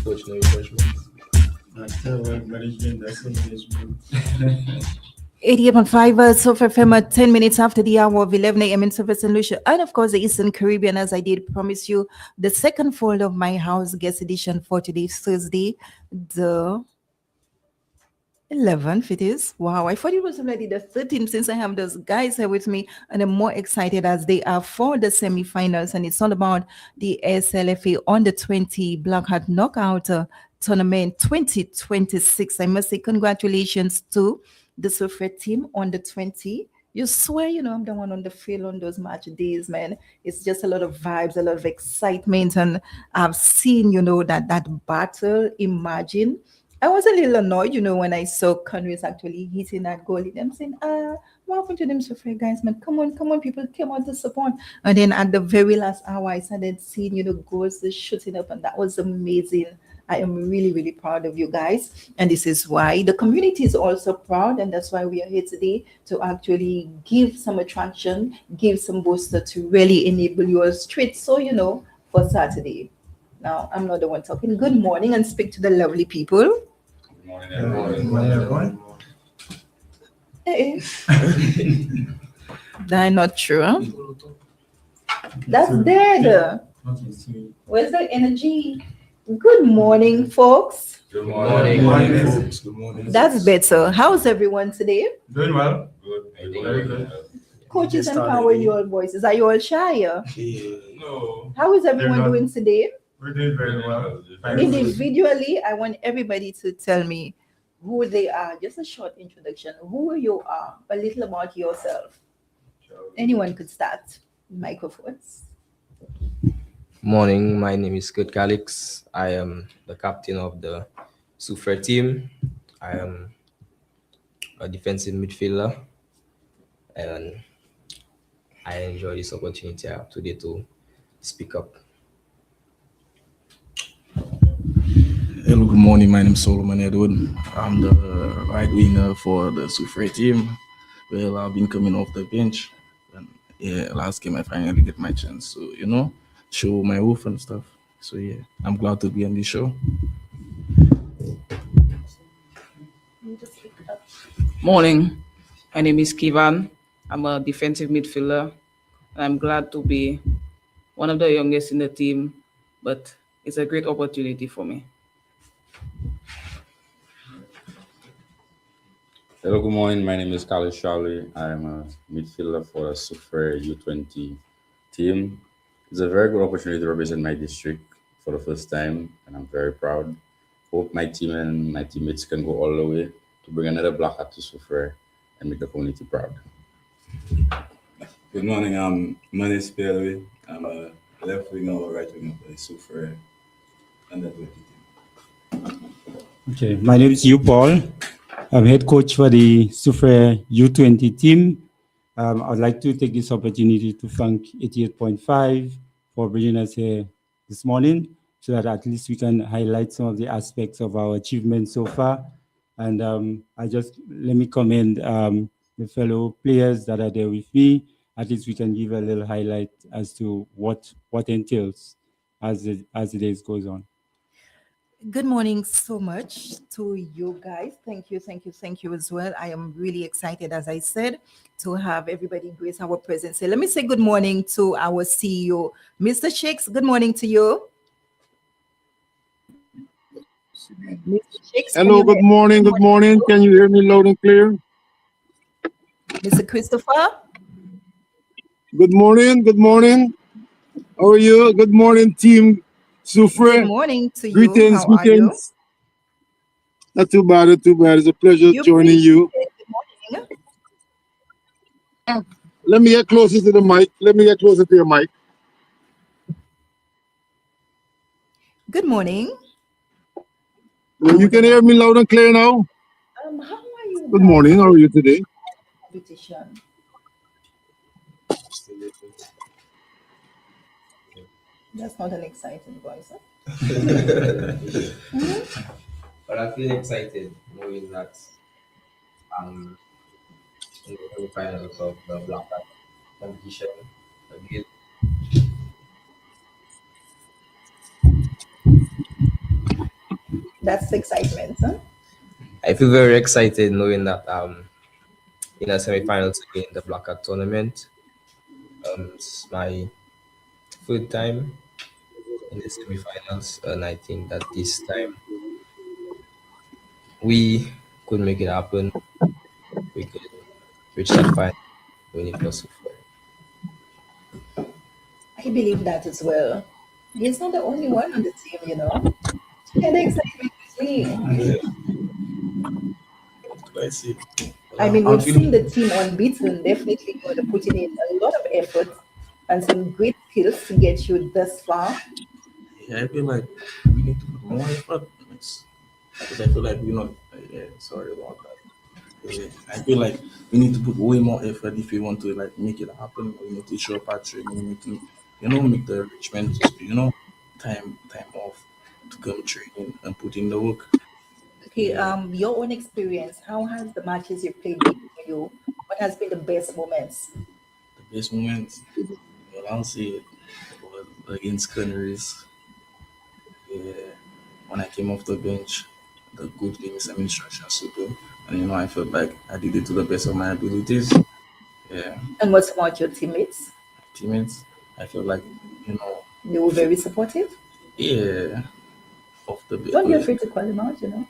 Coach, no refreshment. Management, that's the management. 88.5 Soufriere FM at 10 minutes after the hour of 11 a.m. in Soufriere St. Lucia. And of course, the Eastern Caribbean, as I did promise you, the second fold of my house guest edition for today, Thursday, the 11th it is. Wow, I thought it was already the 13th since I have those guys here with me, and I'm more excited as they are for the semifinals. And it's all about the SLFA under 20 Blackheart Knockout Tournament 2026. I must say congratulations to the Soufriere team on the 20. You swear, I'm the one on the field on those match days, man. It's just a lot of vibes, a lot of excitement. And I've seen, that battle. Imagine. I was a little annoyed, when I saw Conway's actually hitting that goalie. I'm saying, what happened to them, Soufriere guys, man? Come on, people, come on to support. And then at the very last hour, I started seeing, goals shooting up, and that was amazing. I am really, really proud of you guys. And this is why the community is also proud. And that's why we are here today to actually give some attraction, give some booster to really enable your street. So, for Saturday. Now, I'm not the one talking. Good morning and speak to the lovely people. Good morning, everyone. Good morning, everyone. Hey. That's not true. Huh? That's dead. Where's the energy? Good morning, folks. Good morning. Folks. Good morning. That's better. How's everyone today? Doing well. Good. Very good. Coaches, empower your voices. Are you all shy? No. How is everyone They're not. doing today? We're doing very well. Individually, I want everybody to tell me who they are. Just a short introduction. Who you are. A little about yourself. Anyone could start. Microphones. Morning, my name is Kurt Calix. I am the captain of the Soufriere team. I am a defensive midfielder, and I enjoy this opportunity I have today to speak up. Hello, good morning. My name is Solomon Edward. I'm the right winger for the Soufriere team. Well, I've been coming off the bench, and last game I finally get my chance to, show my wolf and stuff. So I'm glad to be on this show. Morning, my name is Kivan. I'm a defensive midfielder, and I'm glad to be one of the youngest in the team, but it's a great opportunity for me. Hello, good morning. My name is Khalid Charlie. I'm a midfielder for the Soufriere U20 team. It's a very good opportunity to represent my district for the first time, and I'm very proud. Hope my team and my teammates can go all the way to bring another Blackheart to Soufriere and make the community proud. Good morning. My name is Pierre. I'm a left winger or right winger for the Soufriere under 20 team. Okay, my name is Hugh Paul. I'm head coach for the Soufriere U20 team. I'd like to take this opportunity to thank 88.5 for bringing us here this morning so that at least we can highlight some of the aspects of our achievements so far. And let me commend the fellow players that are there with me. At least we can give a little highlight as to what entails as the days goes on. Good morning so much to you guys. Thank you as well. I am really excited, as I said, to have everybody grace our presence here. Let me say good morning to our CEO, Mr. Shakes. Good morning to you. Mr. Shakes, hello, good morning, good morning. Can you hear me loud and clear? Mr. Christopher. Good morning. How are you? Good morning, team Soufriere. Good morning to you. Greetings. How are you? Not too bad. It's a pleasure joining you. Good morning. Let me get closer to the mic. Let me get closer to your mic. Good morning. You can hear me loud and clear now? How are you? Good morning. How are you today? Competition. That's not an exciting voice, huh? But I feel excited knowing that in the semi-finals of the Blackheart competition again. That's excitement, huh? I feel very excited knowing that in a semi-finals again in the Blackheart tournament. It's my third time in the semi-finals, and I think that this time we could make it happen. We could reach that final when it was Soufriere. I believe that as well. He's not the only one on the team, you know. Share the excitement with me. I see. I mean, I'm we've feeling, seen the team unbeaten, definitely going to put in a lot of effort and some great skills to get you thus far. yeah, I feel like we need to put more effort in this. Because I feel like we're not, sorry about that. I feel like we need to put way more effort if we want to like make it happen. We need to show up at training. We need to, make the enrichment, time off to come training and put in the work. Okay, your own experience, how has the matches you played been for you? What has been the best moments? The best moments, well, I'll say it was against Canaries. Yeah, when I came off the bench, the good gave me some instructions to do, and I felt like I did it to the best of my abilities. Yeah, And what's about your teammates? teammates, I felt like They were very supportive. yeah, off the Don't be bench. afraid to call them out, you know.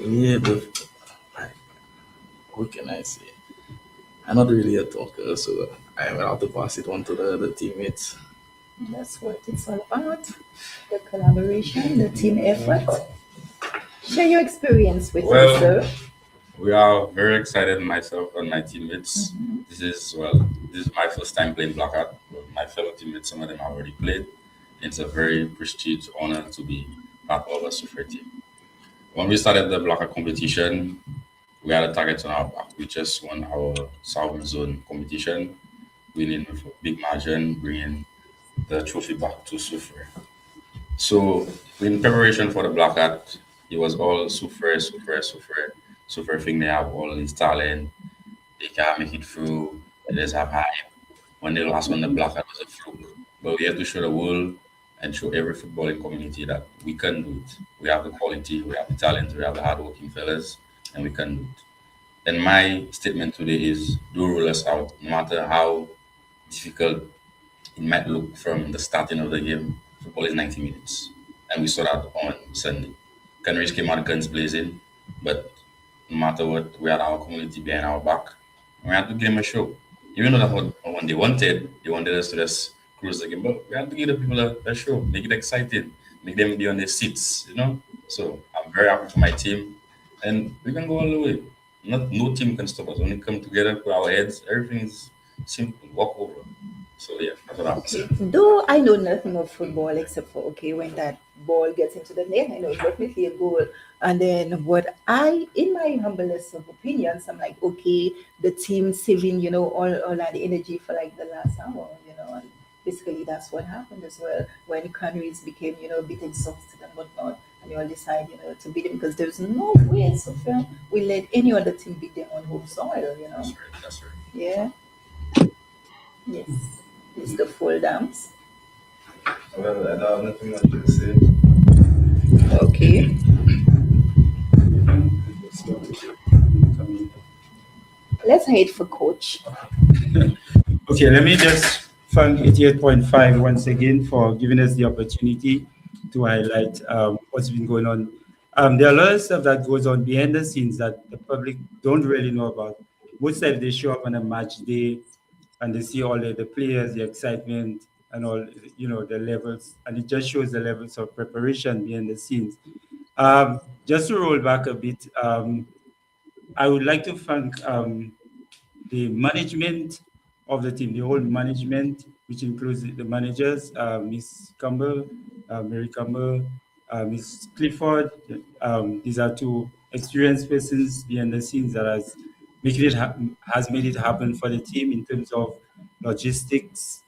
Yeah, but like, what can I say? I'm not really a talker, so I will have to pass it on to the other teammates. That's what it's all about. The collaboration, the team effort. Share your experience with Well, us, sir. We are very excited, myself and my teammates. This is my first time playing Blackheart. But my fellow teammates, some of them have already played. It's a very prestigious honor to be part of a Soufriere team. When we started the Blackheart competition, we had a target on our back. We just won our Southern Zone competition, winning with a big margin, bringing the trophy back to Soufriere. So, in preparation for the Blackheart, it was all Soufriere. Soufriere think they have all this talent, they can make it through, they just have hype. When they lost on the Blackheart was a fluke. But we have to show the world and show every footballing community that we can do it. We have the quality, we have the talent, we have the hardworking fellas, and we can do it. And my statement today is do rule us out, no matter how difficult it might look from the starting of the game. Football is 90 minutes. And we saw that on Sunday. Canaries came out guns blazing, but no matter what, we had our community behind our back. And we had to give them a show. Even though that when they wanted us to just cruise the game, but we had to give the people a show, make it exciting, make them be on their seats. So I'm very happy for my team, and we can go all the way. No team can stop us. When we come together, put our heads, everything is simple, walk over. So yeah, that's what I have to say. Though I know nothing of football except for when that ball gets into the net, I know it's definitely a goal. And then what in my humblest of opinions, I'm like, okay, the team saving, all that energy for like the last hour. And basically that's what happened as well when Canaries became, a bit exhausted and whatnot. And you all decide, to beat them because there's no way so far we let any other team beat them on home soil. That's right. Yeah. Yes. It's the full dams. Well, I don't have nothing much to say. Okay. Let's head for coach. Okay, let me just thank 88.5 once again for giving us the opportunity to highlight what's been going on. There are a lot of stuff that goes on behind the scenes that the public don't really know about. Most times they show up on a match day and they see all the players, the excitement and all, the levels, and it just shows the levels of preparation behind the scenes. Just to roll back a bit, I would like to thank the management of the team, the whole management, which includes the managers, Miss Campbell, Mary Campbell, Miss Clifford. These are two experienced persons behind the scenes that has made it happen for the team in terms of logistics,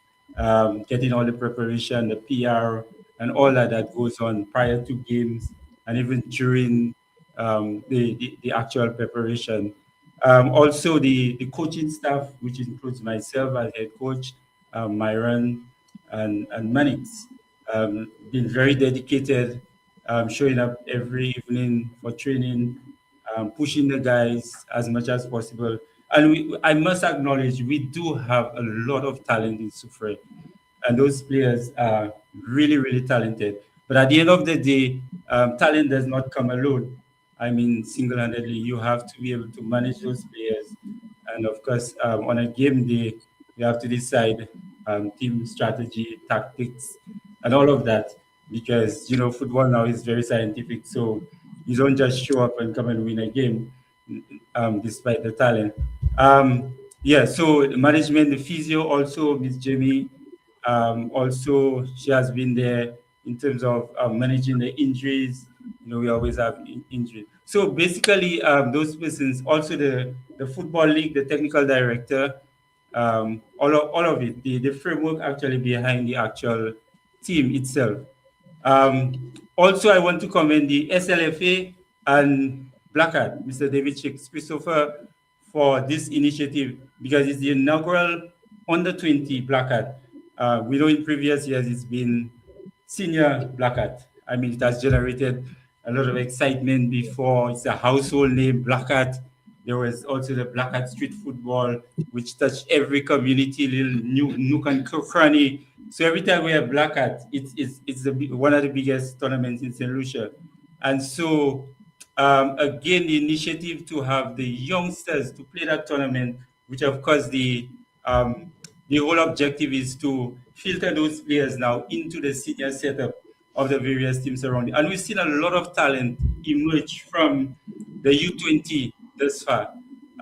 getting all the preparation, the PR, and all that goes on prior to games and even during the actual preparation. Also, the coaching staff, which includes myself as head coach, Myron, and Manix, been very dedicated showing up every evening for training, pushing the guys as much as possible. And I must acknowledge, we do have a lot of talent in Soufriere, and those players are really, really talented. But at the end of the day, talent does not come alone. I mean, single-handedly, you have to be able to manage those players. And of course, on a game day, you have to decide team strategy, tactics, and all of that. Because, football now is very scientific. So you don't just show up and come and win a game despite the talent. Yeah, so management, the physio also, Miss Jamie, also she has been there in terms of managing the injuries. We always have injuries. So basically, those persons, also the football league, the technical director, all of it, the framework actually behind the actual team itself. Also, I want to commend the SLFA and Blackheart, Mr. David Christopher, for this initiative because it's the inaugural under 20 Blackheart. We know in previous years it's been senior Blackheart. I mean, it has generated a lot of excitement before. It's a household name, Blackheart. There was also the Blackheart street football, which touched every community, little nook and cranny. So every time we have Blackheart, it's one of the biggest tournaments in St. Lucia. And so, again, the initiative to have the youngsters to play that tournament, which of course the whole objective is to filter those players now into the senior setup of the various teams around it. And we've seen a lot of talent emerge from the U20 thus far.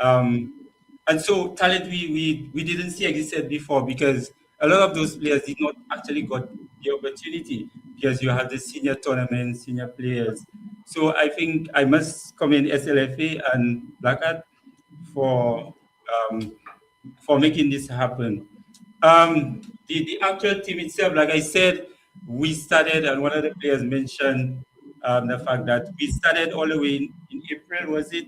And so talent we didn't see existed before because a lot of those players did not actually got the opportunity because you have the senior tournaments, senior players. So I think I must commend SLFA and Blackheart for making this happen. The actual team itself, like I said, we started, and one of the players mentioned the fact that we started all the way in April, was it?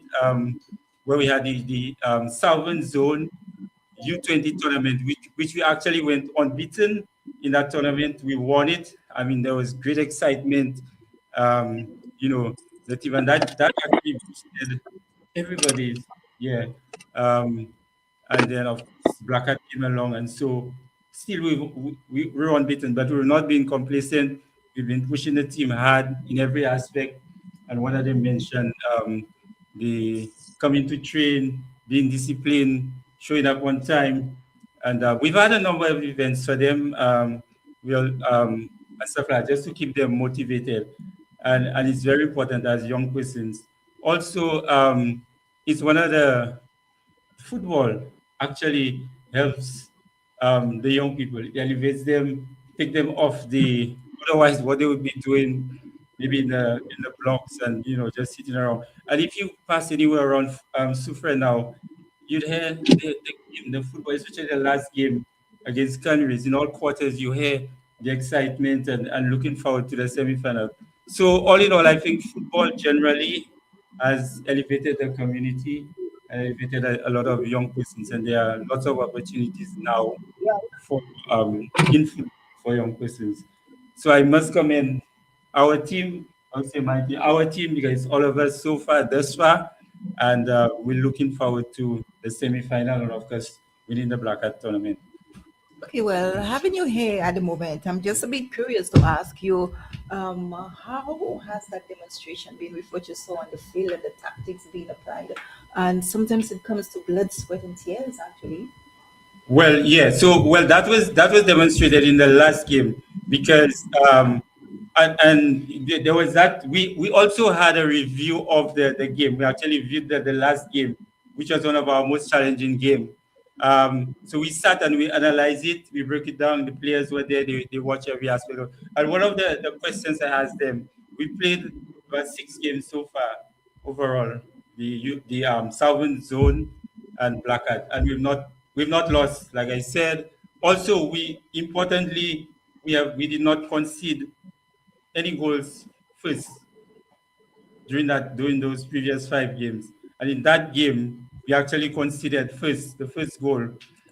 Where we had the Southern Zone U20 tournament, which we actually went unbeaten in that tournament. We won it. I mean, there was great excitement. The team, and that actually boosted everybody's, yeah. And then of course Blackheart came along, and so still we were unbeaten, but we were not being complacent. We've been pushing the team hard in every aspect, and one of them mentioned the coming to train, being disciplined, showing up on time, and we've had a number of events for them. And stuff like that, just to keep them motivated, and it's very important as young persons. Also, it's one of the football actually helps the young people. It elevates them, take them off the otherwise what they would be doing maybe in the blocks and just sitting around. And if you pass anywhere around Soufriere now, you'd hear the football, especially the last game against Canaries. In all quarters, you hear the excitement and looking forward to the semi-final. So all in all, I think football generally has elevated the community, elevated a lot of young persons, and there are lots of opportunities now for in football for young persons. So I must commend our team. I'll say my team, our team, because all of us so far, thus far, and we're looking forward to the semi-final and of course winning the Blackheart tournament. Okay, well, having you here at the moment, I'm just a bit curious to ask you, how has that demonstration been with what you saw on the field and the tactics being applied? And sometimes it comes to blood, sweat, and tears, actually. Well, yeah. So, that was demonstrated in the last game because and there was that we also had a review of the game. We actually viewed the last game, which was one of our most challenging game. So we sat and we analyzed it. We broke it down. The players were there. They watch every aspect of. And one of the questions I asked them, we played about 6 games so far overall. The Southern Zone and Blackheart, and we've not lost. Like I said, also we did not concede any goals first during those previous 5 games, and in that game we actually conceded the first goal.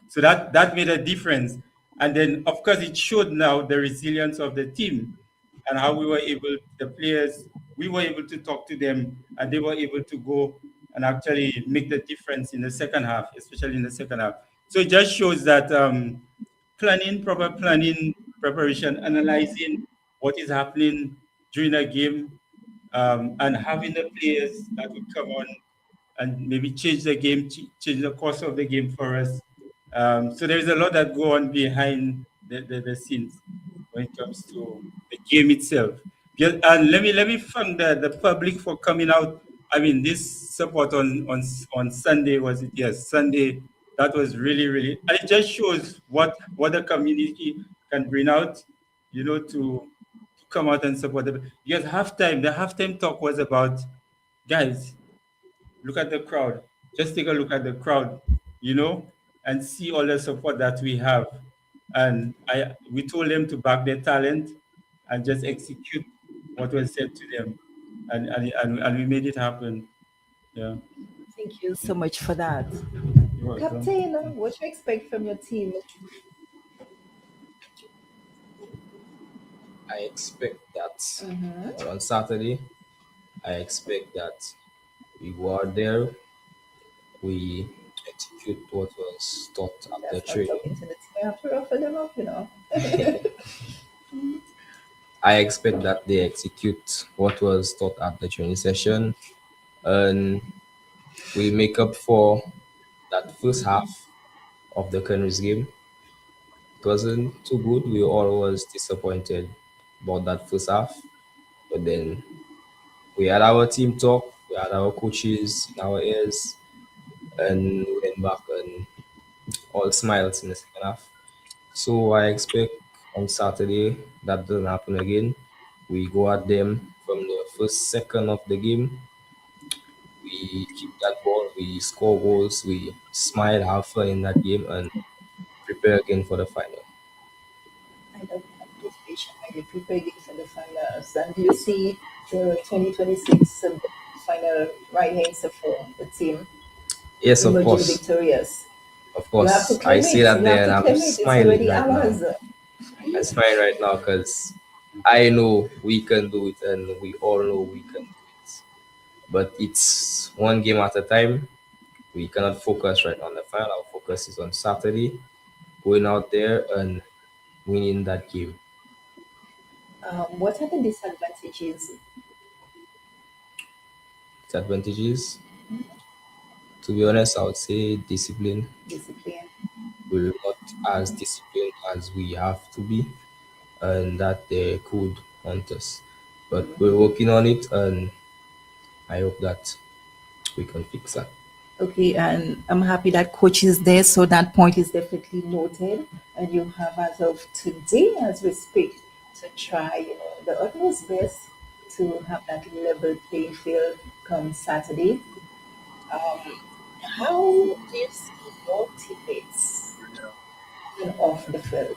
So that made a difference, and then of course it showed now the resilience of the team. and how we were able, the players, we were able to talk to them, and they were able to go and actually make the difference in the second half, especially in the second half. So it just shows that planning, proper planning, preparation, analyzing what is happening during a game, and having the players that would come on and maybe change the game, change the course of the game for us. So there is a lot that go on behind the scenes when it comes to the game itself. And let me thank the public for coming out. I mean, this support on Sunday, was it? Yes, Sunday. That was really, and it just shows what the community can bring out, to come out and support them. Because the halftime talk was about, guys, look at the crowd. Just take a look at the crowd, and see all the support that we have. And we told them to back their talent and just execute what was said to them. And we made it happen. Yeah. Thank you so much for that. You're welcome. Captain, what do you expect from your team? I expect that on Saturday, I expect that we go out there, we execute what was taught at the That's not training. talking to the team. I have to ruffle them up, I expect that they execute what was taught at the training session, and we make up for that first half of the Canaries game. It wasn't too good. We all was disappointed about that first half, but then we had our team talk, we had our coaches in our ears, and we went back and all smiles in the second half. So I expect on Saturday that doesn't happen again. We go at them from the first second of the game. We keep that ball, we score goals, we smile, have fun in that game, and prepare again for the final. I love anticipation when you prepare games for the finals. And do you see the 2026 final right here in for the team Yes, of emerging course. victorious? Of You have course. to claim I it. see that You there and have to I'm claim it. It's smiling already right ours. now. I'm smiling right now because I know we can do it and we all know we can do it. But it's one game at a time. We cannot focus right on the final. Our focus is on Saturday, going out there and winning that game. What are the disadvantages? Disadvantages, to be honest, I would say discipline. Discipline. We're not as disciplined as we have to be, and that they could haunt us. But we're working on it, and I hope that we can fix that. Okay, and I'm happy that coach is there, so that point is definitely noted. And you have, as of today, as we speak, to try, the utmost best to have that level playing field come Saturday. Um, how do you see your teammates off the field?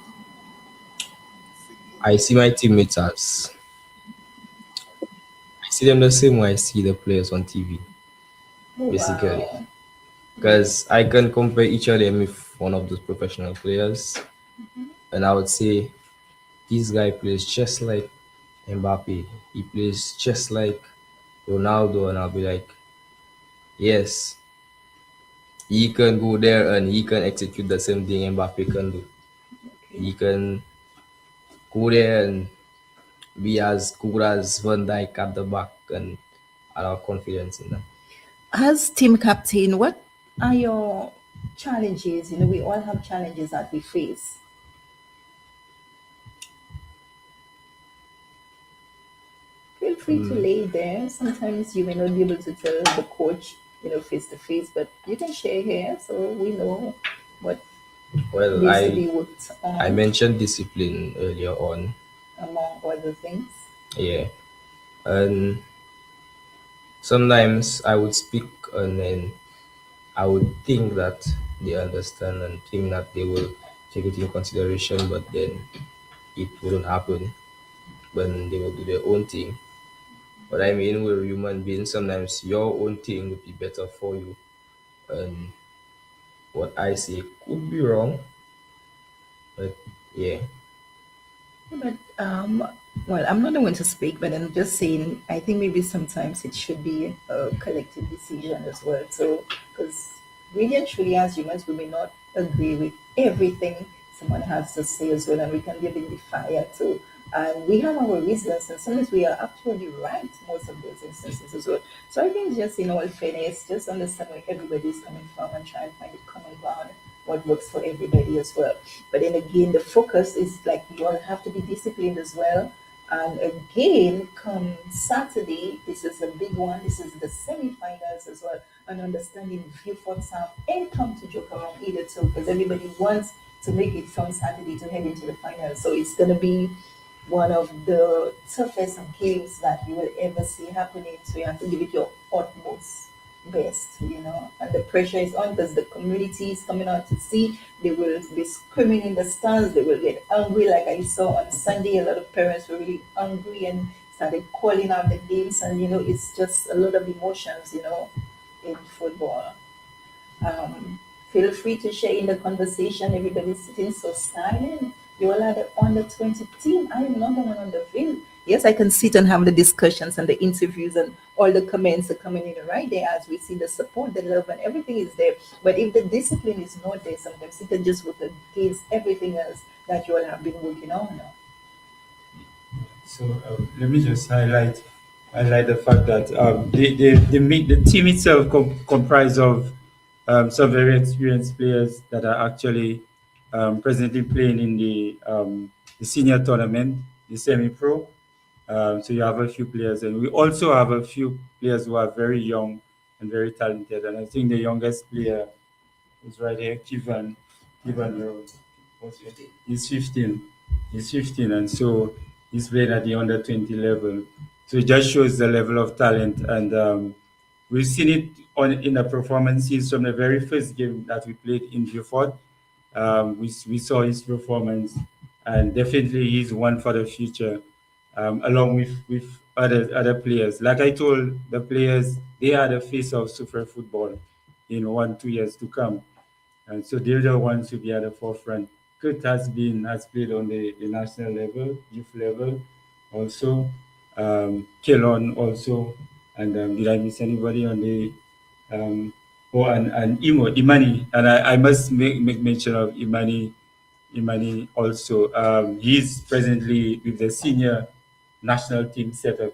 I see my teammates as I see them the same way I see the players on TV, Oh, basically. wow. Because I can compare each of them with one of those professional players, and I would say this guy plays just like Mbappe. He plays just like Ronaldo, and I'll be like, yes, he can go there and he can execute the same thing Mbappe can do. He can go there and be as good as Van Dijk at the back, and I have confidence in that. As team captain, what are your challenges? We all have challenges that we face. Feel free to lay there. Sometimes you may not be able to tell the coach, face to face, but you can share here so we know what Well, needs to be worked I on, mentioned discipline earlier on. among other things. Yeah. And sometimes I would speak and then I would think that they understand and think that they will take it in consideration, but then it wouldn't happen when they will do their own thing. But I mean, we're human beings. Sometimes your own thing would be better for you. And what I say could be wrong, but yeah. But well, I'm not the one to speak, but I'm just saying. I think maybe sometimes it should be a collective decision as well. So, because really and truly, as humans, we may not agree with everything someone has to say as well, and we can be a bit defiant too. And we have our reasons, and sometimes we are actually right most of those instances as well. So I think it's just in all fairness, just understand where everybody is coming from and try and find a common ground, what works for everybody as well. But then again, the focus is like you all have to be disciplined as well. And again, come Saturday, this is a big one. This is the semi-finals as well. And understanding few thoughts have and come to joke around either too, because everybody wants to make it from Saturday to head into the finals. So it's gonna be one of the toughest games that you will ever see happening. So you have to give it your utmost best. And the pressure is on because the community is coming out to see. They will be screaming in the stands. They will get angry, like I saw on Sunday. A lot of parents were really angry and started calling out the games. And it's just a lot of emotions, in football. Feel free to share in the conversation. Everybody's sitting so silent. You all are the under 20 team. I am not the one on the field. Yes, I can sit and have the discussions and the interviews, and all the comments are coming in right there as we see the support, the love, and everything is there. But if the discipline is not there, sometimes it can just work against everything else that you all have been working on now. So let me just highlight the fact that the team itself comprised of some very experienced players that are actually presently playing in the senior tournament, the semi-pro. So you have a few players, and we also have a few players who are very young and very talented. And I think the youngest player is right here, Kivan. He's 15. He's 15, and so he's playing at the under 20 level. So it just shows the level of talent, and we've seen it in the performances from the very first game that we played in Beaufort. We saw his performance, and definitely he's one for the future, along with other players. Like I told the players, they are the face of Soufriere football in 1-2 years to come. And so they're the ones who be at the forefront. Kurt has played on the national level, youth level, also. Kelon also, and did I miss anybody on the? And Imani, and I must make mention of Imani also. He's presently with the senior national team setup,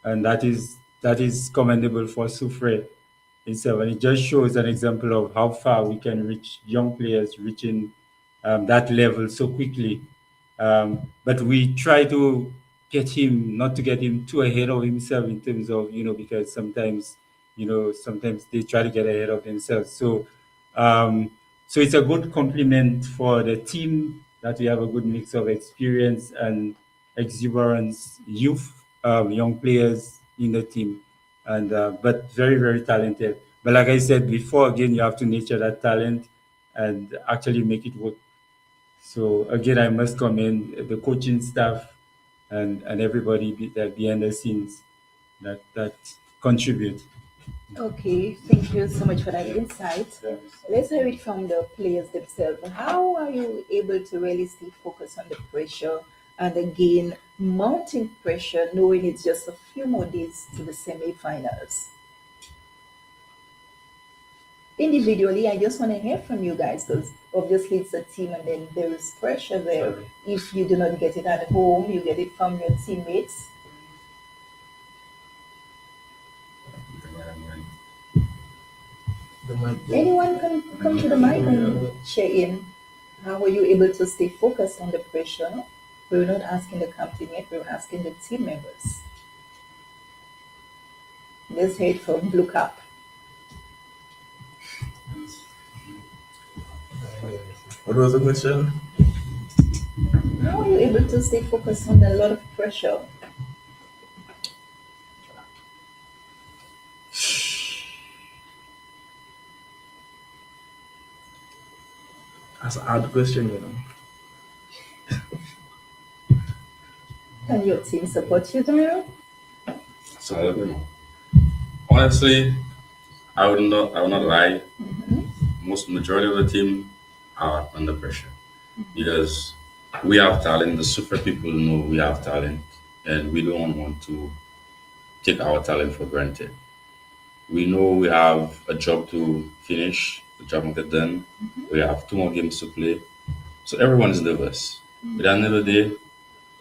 and that is commendable for Soufriere itself, and it just shows an example of how far we can reach young players reaching that level so quickly. But we try to not to get him too ahead of himself in terms of, because sometimes they try to get ahead of themselves. So it's a good compliment for the team that we have a good mix of experience and exuberance, youth, young players in the team, and but very, very talented. But like I said before, again, you have to nurture that talent and actually make it work. So again, I must commend the coaching staff and everybody that behind the scenes that contribute. Okay, thank you so much for that insight. Let's hear it from the players themselves. How are you able to really stay focused on the pressure and again mounting pressure, knowing it's just a few more days to the semi-finals? Individually, I just want to hear from you guys because obviously it's a team and then there is pressure there. If you do not get it at home, you get it from your teammates. Anyone can come to the mic and share in. How were you able to stay focused on the pressure? We were not asking the captain yet, we were asking the team members. Let's hear it from Blue Cap. What was the question? How are you able to stay focused on a lot of pressure? That's an hard question, Can your team support you, Daryl? So, honestly, I would not lie. Majority of the team are under pressure because We have talent. The super people know we have talent, and we don't want to take our talent for granted. We know we have a job to finish, the job not get done. We have 2 more games to play. So everyone is nervous. But at the end of the day,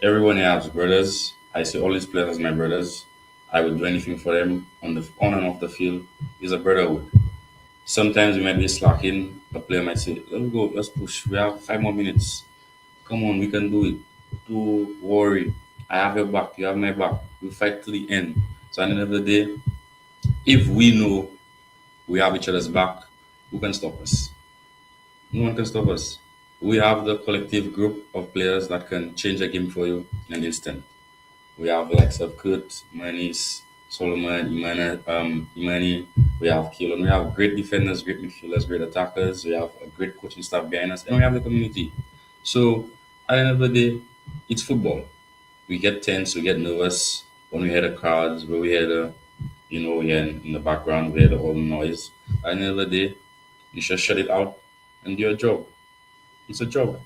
everyone here has brothers. I see all these players as my brothers. I would do anything for them on and off the field. It's a brotherhood. Sometimes we might be slacking. A player might say, "Let's go, let's push. We have 5 more minutes. Come on, we can do it. Don't worry. I have your back. You have my back. We fight till the end." So at the end of the day, if we know we have each other's back, who can stop us? No one can stop us. We have the collective group of players that can change a game for you in an instant. We have the likes of Kurt, Manis, Solomon, Imani. We have Keelan. We have great defenders, great midfielders, great attackers. We have a great coaching staff behind us, and we have the community. So at the end of the day, it's football. We get tense, we get nervous when we hear the crowds, when we hear the, we hear in the background, we hear the whole noise. At the end of the day, you should shut it out and do your job. It's a job.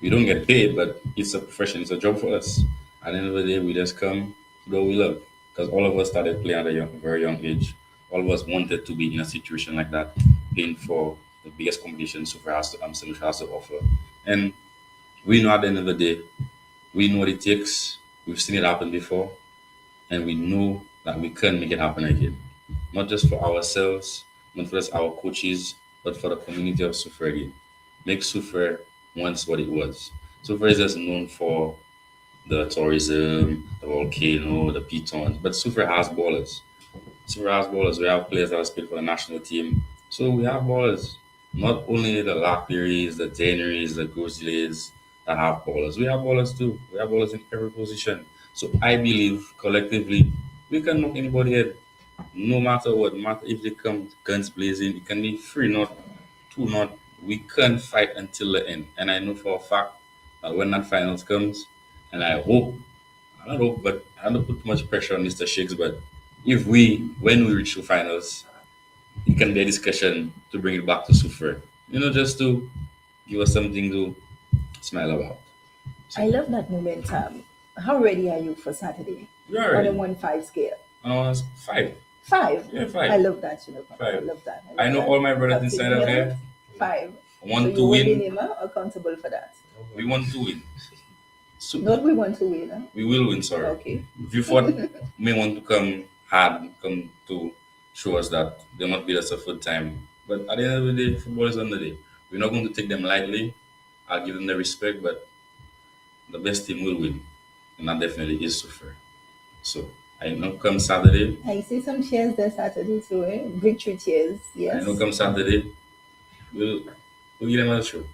We don't get paid, but it's a profession. It's a job for us. At the end of the day, we just come to do what we love. Because all of us started playing at a very young age. All of us wanted to be in a situation like that, playing for the biggest competition Soufriere has to offer. And we know at the end of the day, we know what it takes. We've seen it happen before. And we know that we can make it happen again. Not just for ourselves, not for just our coaches, but for the community of Soufriere again. Make Soufriere once what it was. Soufriere is just known for the tourism, the volcano, the pitons, but Soufriere has ballers. Soufriere has ballers. We have players that have played for the national team. So we have ballers. Not only the Lapieries, the Daneries, the Grizzlies that have ballers. We have ballers too. We have ballers in every position. So I believe collectively we can knock anybody head. No matter what, no matter if they come guns blazing, it can be 3-0, 2-0. We can fight until the end. And I know for a fact that when that finals comes, and I don't hope, but I don't put too much pressure on Mr. Shakes, but when we reach the finals, it can be a discussion to bring it back to Soufriere. Just to give us something to smile about. I love that momentum. How ready are you for Saturday? You're On a right. 1-5 scale. 5. 5. Yeah, 5. I love that. I 5. love that. I know all my brothers inside of here 5. want So to you're holding win. him accountable for that. We want to win. So Not we want to win. Huh? we will win, sorry. Okay. If you thought may want to come hard, come to show us that they'll not beat us a full time. But at the end of the day, football is on the day. We're not going to take them lightly. I'll give them the respect, but the best team will win. And that definitely is Soufriere. So I know come Saturday. I see some cheers there Saturday too, eh? Victory cheers. Yes. I know come Saturday, we'll give them a show.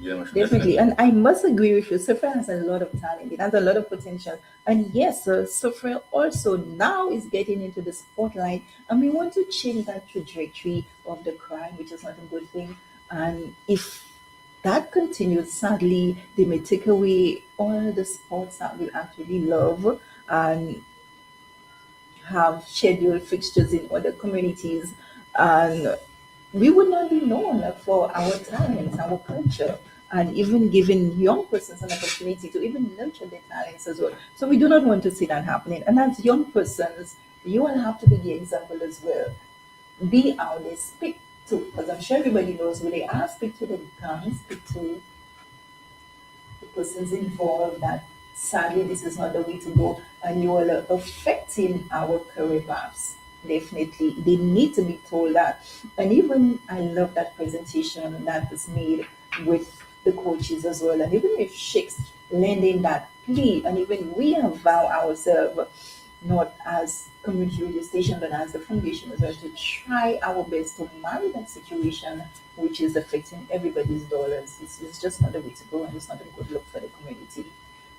Definitely. And I must agree with you. Soufriere has a lot of talent. It has a lot of potential. And yes, Soufriere also now is getting into the spotlight. And we want to change that trajectory of the crime, which is not a good thing. And if that continues, sadly, they may take away all the sports that we actually love and have scheduled fixtures in other communities. And we would not be known for our talents, our culture, and even giving young persons an opportunity to even nurture their talents as well. So we do not want to see that happening. And as young persons, you will have to be the example as well. Be out there, speak to, because I'm sure everybody knows who they are, speak to the gangs, speak to the persons involved that sadly this is not the way to go, and you are affecting our career paths. Definitely, they need to be told that. And even I love that presentation that was made with the coaches as well, and even with Shakes lending that plea, and even we avow ourselves not as community radio station but as the foundation as well to try our best to marry that situation which is affecting everybody's dollars. It's just not the way to go, and it's not a good look for the community.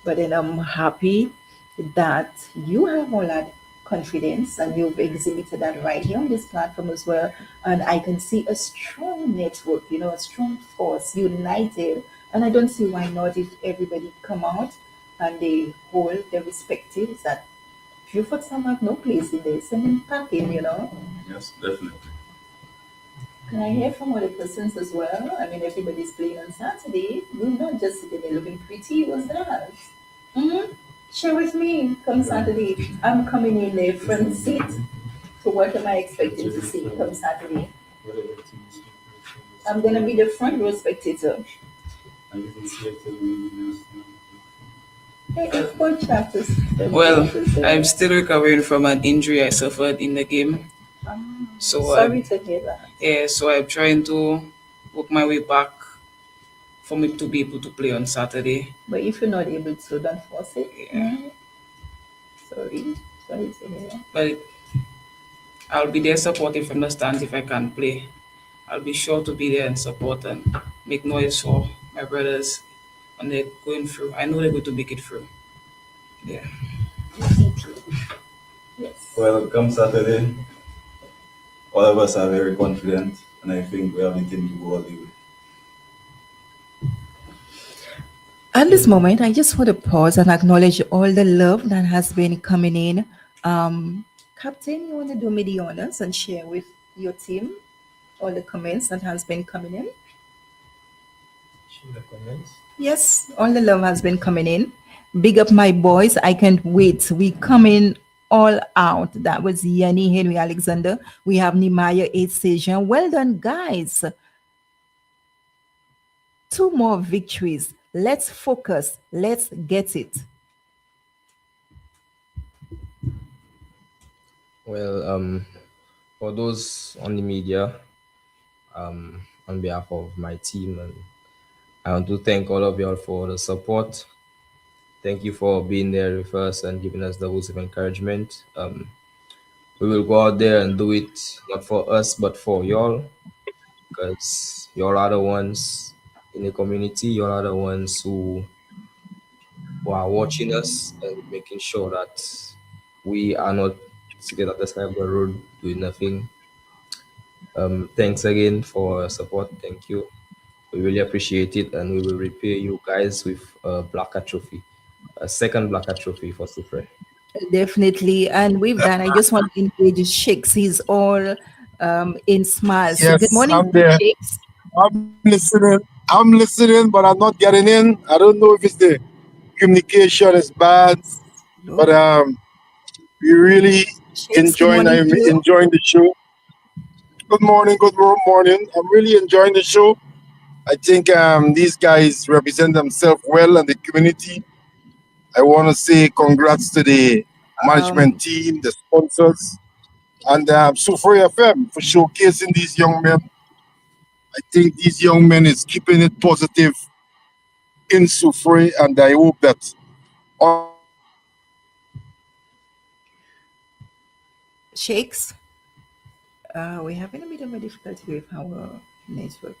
But then I'm happy that you have all that confidence and you've exhibited that right here on this platform as well. And I can see a strong network, a strong force, united. And I don't see why not if everybody come out and they hold their respectives that few for some have no place in this and packing. Yes, definitely. Can I hear from other persons as well? I mean, everybody's playing on Saturday. We're not just sitting there looking pretty. What's that? Share with me. Come Saturday. I'm coming in the front seat. So what am I expecting to see come Saturday? I'm gonna be the front row spectator. Hey, of course, Well, I'm still recovering from an injury I suffered in the game. So sorry to hear that. Yeah, so I'm trying to work my way back for me to be able to play on Saturday. But if you're not able to, don't force it. Yeah. Sorry to hear that. But I'll be there supporting from the stands if I can't play. I'll be sure to be there and support and make noise for my brothers when they're going through. I know they're going to make it through. Yeah. Yes. Well, come Saturday, all of us are very confident, and I think we have the team to go all the way. At this moment, I just want to pause and acknowledge all the love that has been coming in. Captain, you want to do me the honors and share with your team all the comments that has been coming in? The comments. Yes, all the love has been coming in. Big up my boys. I can't wait. We coming all out. That was Yanni Henry Alexander. We have Nimaya 8 Sejan. Well done, guys. 2 more victories. Let's focus. Let's get it. Well, for those on the media, on behalf of my team, and I want to thank all of y'all for the support. Thank you for being there with us and giving us the words of encouragement. We will go out there and do it not for us but for y'all, because y'all are the ones in the community. Y'all are the ones who are watching us and making sure that we are not sitting at the side of the road doing nothing. Thanks again for your support. Thank you. We really appreciate it, and we will repay you guys with a Blackheart trophy, a second Blackheart trophy for Soufriere. Definitely. And with that, I just want to engage Shakes. He's all in smiles. Yes, Good morning, I'm there. Shakes. I'm listening, but I'm not getting in. I don't know if it's the communication is bad, but we really Shakes, good morning to you. enjoying the show. Good morning. I'm really enjoying the show. I think these guys represent themselves well in the community. I want to say congrats to the management team, the sponsors, and Soufriere FM for showcasing these young men. I think these young men is keeping it positive in Soufriere, and I hope that Shakes, we're having a bit of a difficulty with our network.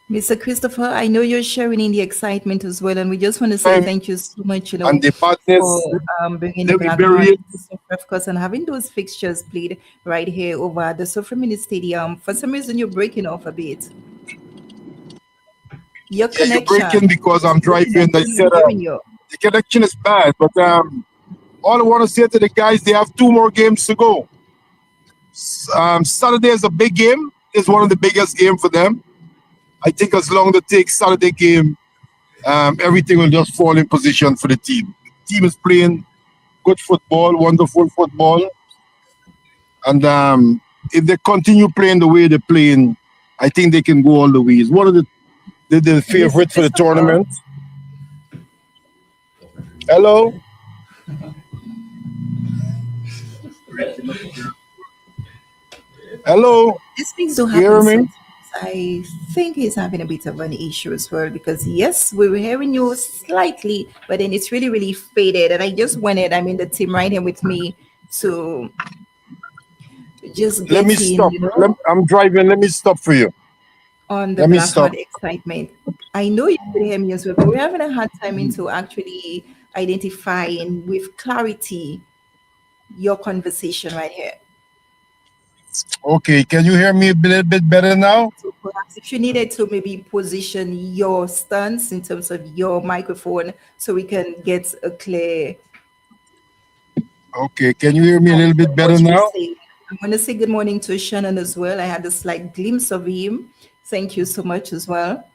Mr. Christopher, I know you're sharing in the excitement as well, and we just want to say thank you so much, and the partners, for bringing the Blackheart to Soufriere, of course, and having those fixtures played right here over at the Soufriere Mini Stadium. For some reason, you're breaking off a bit. Your connection. You're breaking because I'm driving. I said the connection is bad, but all I want to say to the guys, they have 2 more games to go. Saturday is a big game. It's one of the biggest games for them. I think as long as they take Saturday game, everything will just fall in position for the team. The team is playing good football, wonderful football. And if they continue playing the way they're playing, I think they can go all the way. It's one of the favorite for the tournament. Hello? Hello? These things don't You hear happen. me? I think he's having a bit of an issue as well, because yes, we were hearing you slightly, but then it's really, really faded. And I just wanted, the team right here with me to just get Let me stop. I'm driving. Let me stop for you. on the Blackheart excitement. I know you could hear me as well, but we're having a hard time into actually identifying with clarity your conversation right here. Okay, can you hear me a little bit better now? So perhaps if you needed to maybe position your stance in terms of your microphone so we can get a clear. Okay, can you hear me a little bit better now? I want to say good morning to Shannon as well. I had a slight glimpse of him. Thank you so much as well.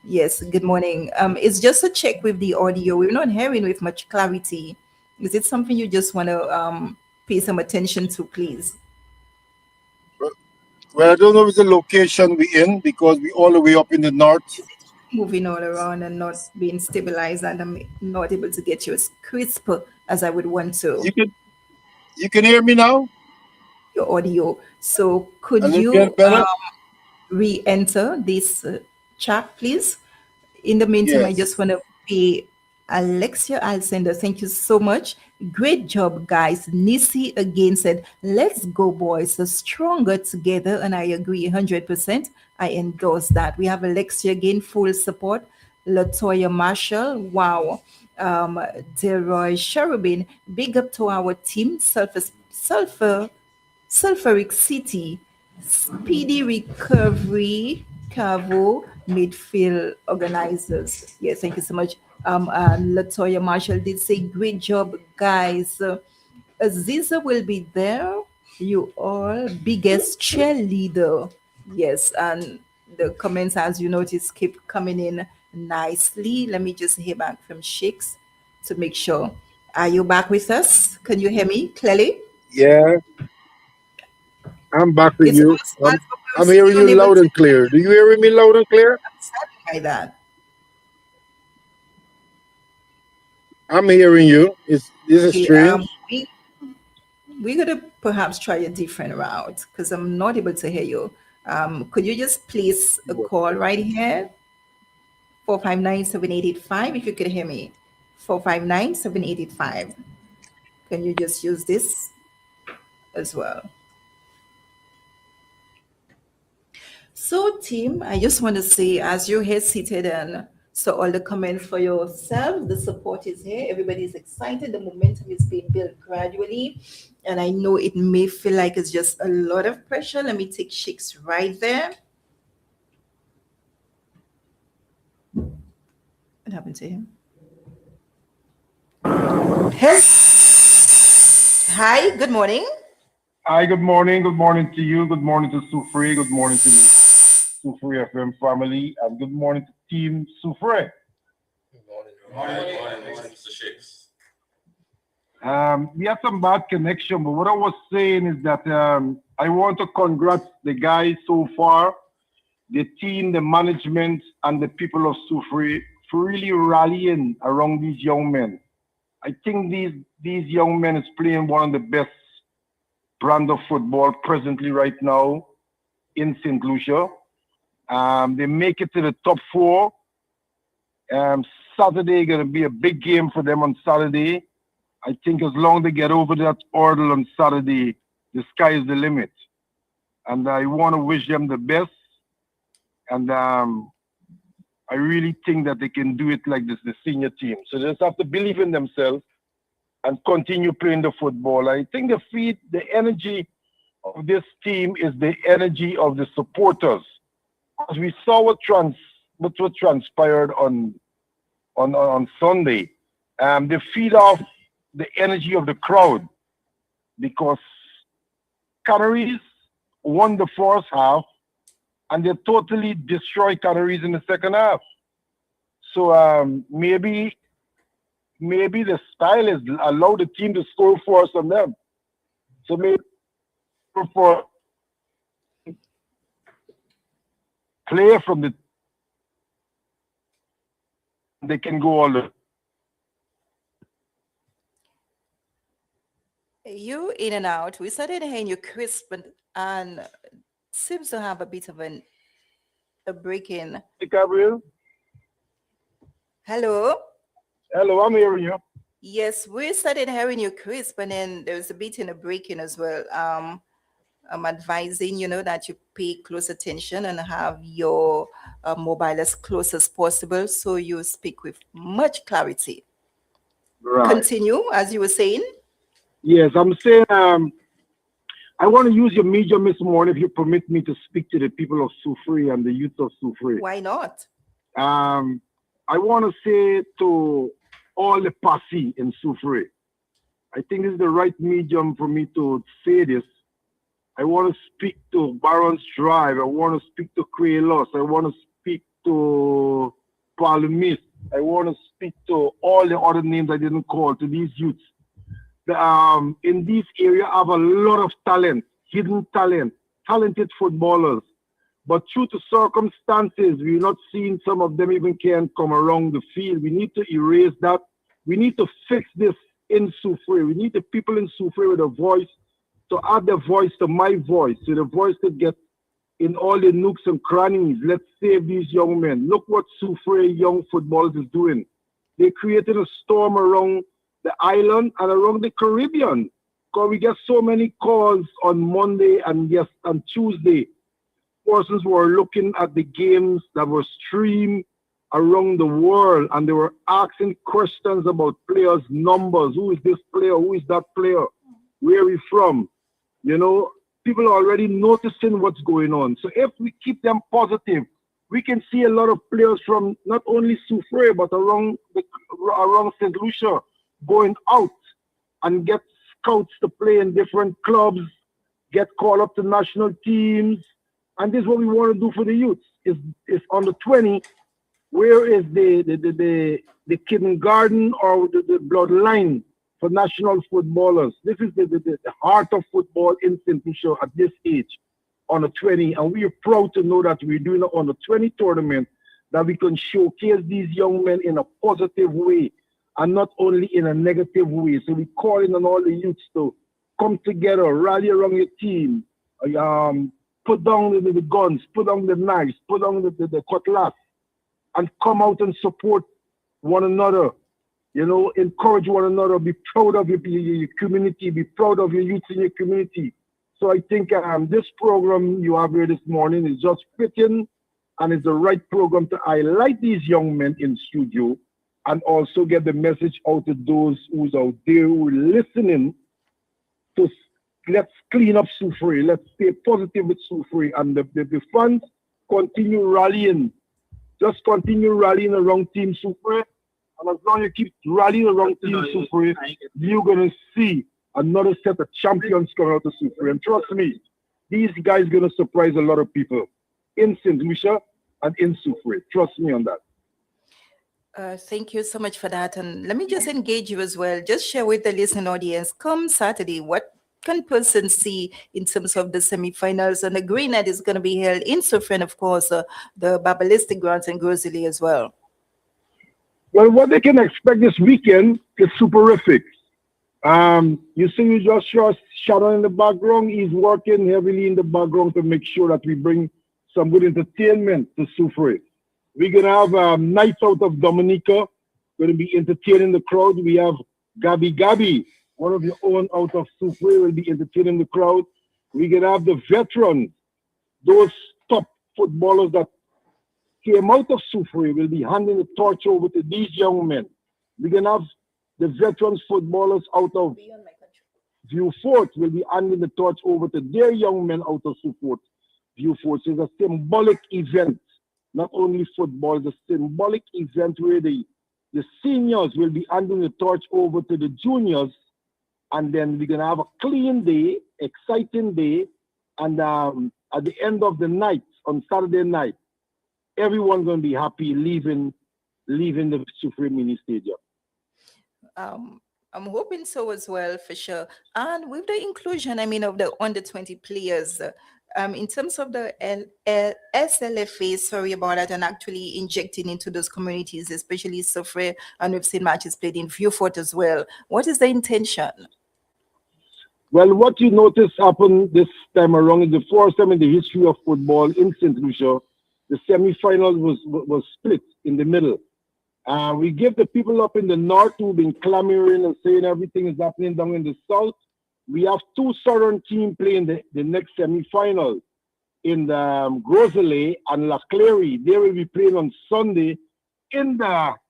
Yes, good morning. It's just a check with the audio. We're not hearing with much clarity. Is it something you just want to pay some attention to, please? Well, I don't know if it's the location we're in because we're all the way up in the north. Moving all around and not being stabilized, and I'm not able to get you as crisp as I would want to. You can hear me now? Your audio. So could A little you bit better? re-enter this chat, please? In the meantime, I just Yes. want to pay Alexia Alcender. Thank you so much. Great job, guys. Nisi again said, let's go, boys. So stronger together. And I agree 100%. I endorse that. We have Alexia again, full support. Latoya Marshall. Wow. Deroy Cherubin. Big up to our team. Sulfuric City. Speedy Recovery, Cavo, midfield organizers. Yes, thank you so much. Latoya Marshall did say, great job, guys. Aziza will be there. You all biggest cheerleader. Yes, and the comments, as you notice, keep coming in nicely. Let me just hear back from Shakes to make sure. Are you back with us? Can you hear me clearly? Yeah, I'm back with It's you. almost as I'm if hearing you're you unable loud to and clear. Do you hear me loud and clear? by that. I'm hearing you. This is Okay, strange. we're gonna perhaps try a different route because I'm not able to hear you. Could you just place a call right here? 459-7885, if you could hear me. 459-7885. Can you just use this as well? So, team, I just want to say, as you're here seated and so all the comments for yourself, the support is here. Everybody's excited. The momentum is being built gradually. And I know it may feel like it's just a lot of pressure. Let me take Shakes right there. What happened to him? Hi, good morning. Hi, good morning. Good morning to you. Good morning to Soufriere. Good morning to the Soufriere FM family. And good morning to Team Soufriere. We had some bad connection, but what I was saying is that I want to congrats the guys so far, the team, the management, and the people of Soufriere for really rallying around these young men. I think these young men is playing one of the best brand of football presently right now in St. Lucia. They make it to the top four. Saturday going to be a big game for them on Saturday. I think as long as they get over that hurdle on Saturday, the sky is the limit. And I want to wish them the best. And I really think that they can do it like this, the senior team. So they just have to believe in themselves and continue playing the football. I think the energy of this team is the energy of the supporters. As we saw what transpired on Sunday, they feed off the energy of the crowd because Canaries won the first half and they totally destroyed Canaries in the second half. So maybe the style is allow the team to score first on them. So maybe for player from they can go all the. You in and out. We started hearing you crisp and seems to have a bit of a break in. Gabriel? Hello? Hello, I'm hearing you. Yes, we started hearing you crisp and then there's a bit in a break in as well. I'm advising, that you pay close attention and have your mobile as close as possible so you speak with much clarity. Right. Continue, as you were saying. Yes, I'm saying I want to use your medium this morning if you permit me to speak to the people of Soufriere and the youth of Soufriere. Why not? I want to say to all the posse in Soufriere, I think this is the right medium for me to say this. I want to speak to Barron's Drive. I want to speak to Cralos. I want to speak to Palmis. I want to speak to all the other names I didn't call, to these youths. In this area, I have a lot of talent, hidden talent, talented footballers. But due to circumstances, we're not seeing some of them even can come around the field. We need to erase that. We need to fix this in Soufriere. We need the people in Soufriere with a voice to add their voice to my voice, to the voice to get in all the nooks and crannies. Let's save these young men. Look what Soufriere young footballers is doing. They created a storm around the island and around the Caribbean. Because we get so many calls on Monday and yes, on Tuesday. Persons were looking at the games that were streamed around the world and they were asking questions about players' numbers. Who is this player? Who is that player? Where are we from? You know, people are already noticing what's going on. So if we keep them positive, we can see a lot of players from not only Soufriere but around St. Lucia going out and get scouts to play in different clubs, get called up to national teams. And this is what we want to do for the youths. Is on the 20, where is the kindergarten or the bloodline for national footballers? This is the heart of football in St. Lucia at this age, on the 20. And we are proud to know that we're doing it on the 20 tournament, that we can showcase these young men in a positive way and not only in a negative way. So we're calling on all the youths to come together, rally around your team, put down the guns, put down the knives, put down the cutlass, and come out and support one another. You know, encourage one another, be proud of your community, be proud of your youth in your community. So I think this program you have here this morning is just fitting and it's the right program to highlight these young men in studio and also get the message out to those who's out there who are listening to let's clean up Soufriere. Let's stay positive with Soufriere. And the fans continue rallying. Just continue rallying around Team Soufriere. And as long as you keep rallying around Team Soufriere, you're going to see another set of champions coming out of Soufriere. And trust me, these guys are going to surprise a lot of people in St. Lucia and in Soufriere. Trust me on that. Thank you so much for that. And let me just engage you as well. Just share with the listening audience, come Saturday, what can persons see in terms of the semifinals? And the green night is going to be held in Soufriere, and of course, the Babalistic grounds in Grizzly as well. Well, what they can expect this weekend is superific. You see, you just saw Shadow in the background. He's working heavily in the background to make sure that we bring some good entertainment to Soufriere. We're going to have Nights Out of Dominica, going to be entertaining the crowd. We have Gabi, one of your own out of Soufriere, will be entertaining the crowd. We're going to have the veterans, those top footballers that came out of Soufriere will be handing the torch over to these young men. We're going to have the veterans footballers out of View Fort will be handing the torch over to their young men out of View Fort. So it's a symbolic event. Not only football, it's a symbolic event where the seniors will be handing the torch over to the juniors, and then we're going to have a clean day, exciting day, and at the end of the night, on Saturday night, everyone's going to be happy leaving the Soufriere Mini Stadium. I'm hoping so as well, for sure. And with the inclusion, of the under 20 players, in terms of the SLFA, sorry about that, and actually injecting into those communities, especially Soufriere, and we've seen matches played in View Fort as well. What is the intention? Well, what you notice happened this time around is the first time in the history of football in St. Lucia, the semi-final was split in the middle. We give the people up in the north who've been clamoring and saying everything is happening down in the south. We have two southern teams playing the next semi-final in the Grosley and La Clary. They will be playing on Sunday in Grosley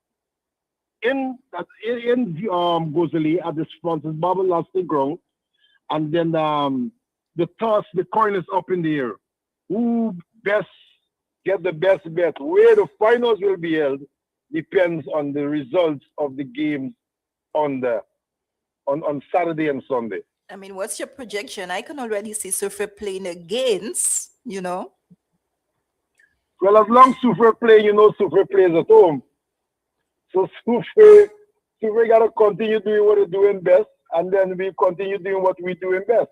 at the Francis Barber Lasting ground. And then the coin is up in the air. Who best get the best bet? Where the finals will be held depends on the results of the games on Saturday and Sunday. I mean, what's your projection? I can already see Soufriere playing against, Well, as long as Soufriere play, Soufriere plays at home. So Soufriere got to continue doing what they're doing best, and then we continue doing what we're doing best.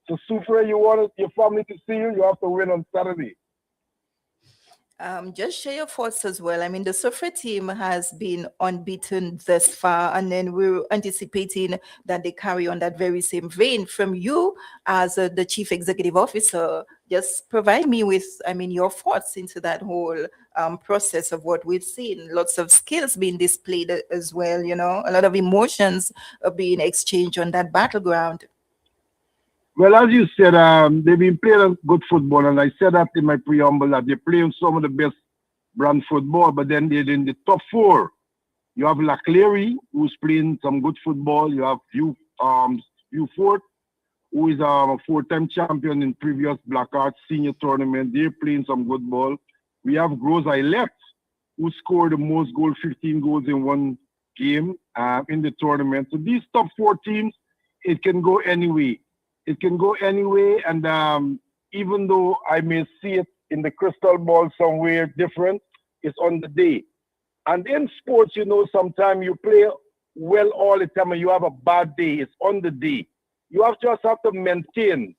So Soufriere, you want your family to see you, you have to win on Saturday. Just share your thoughts as well. I mean, the Soufriere team has been unbeaten thus far, and then we're anticipating that they carry on that very same vein. From you, as the chief executive officer, just provide me with, your thoughts into that whole process of what we've seen. Lots of skills being displayed as well. A lot of emotions are being exchanged on that battleground. Well, as you said, they've been playing good football, and I said that in my preamble that they're playing some of the best brand football, but then they're in the top four. You have Laclery, who's playing some good football. You have Fort, who is a four-time champion in previous Blackheart senior tournament. They're playing some good ball. We have Gros Islet, who scored the most goals, 15 goals in one game in the tournament. So these top four teams, it can go anyway. It can go anyway, and even though I may see it in the crystal ball somewhere different, it's on the day. And in sports, sometimes you play well all the time and you have a bad day. It's on the day. You just have to maintain.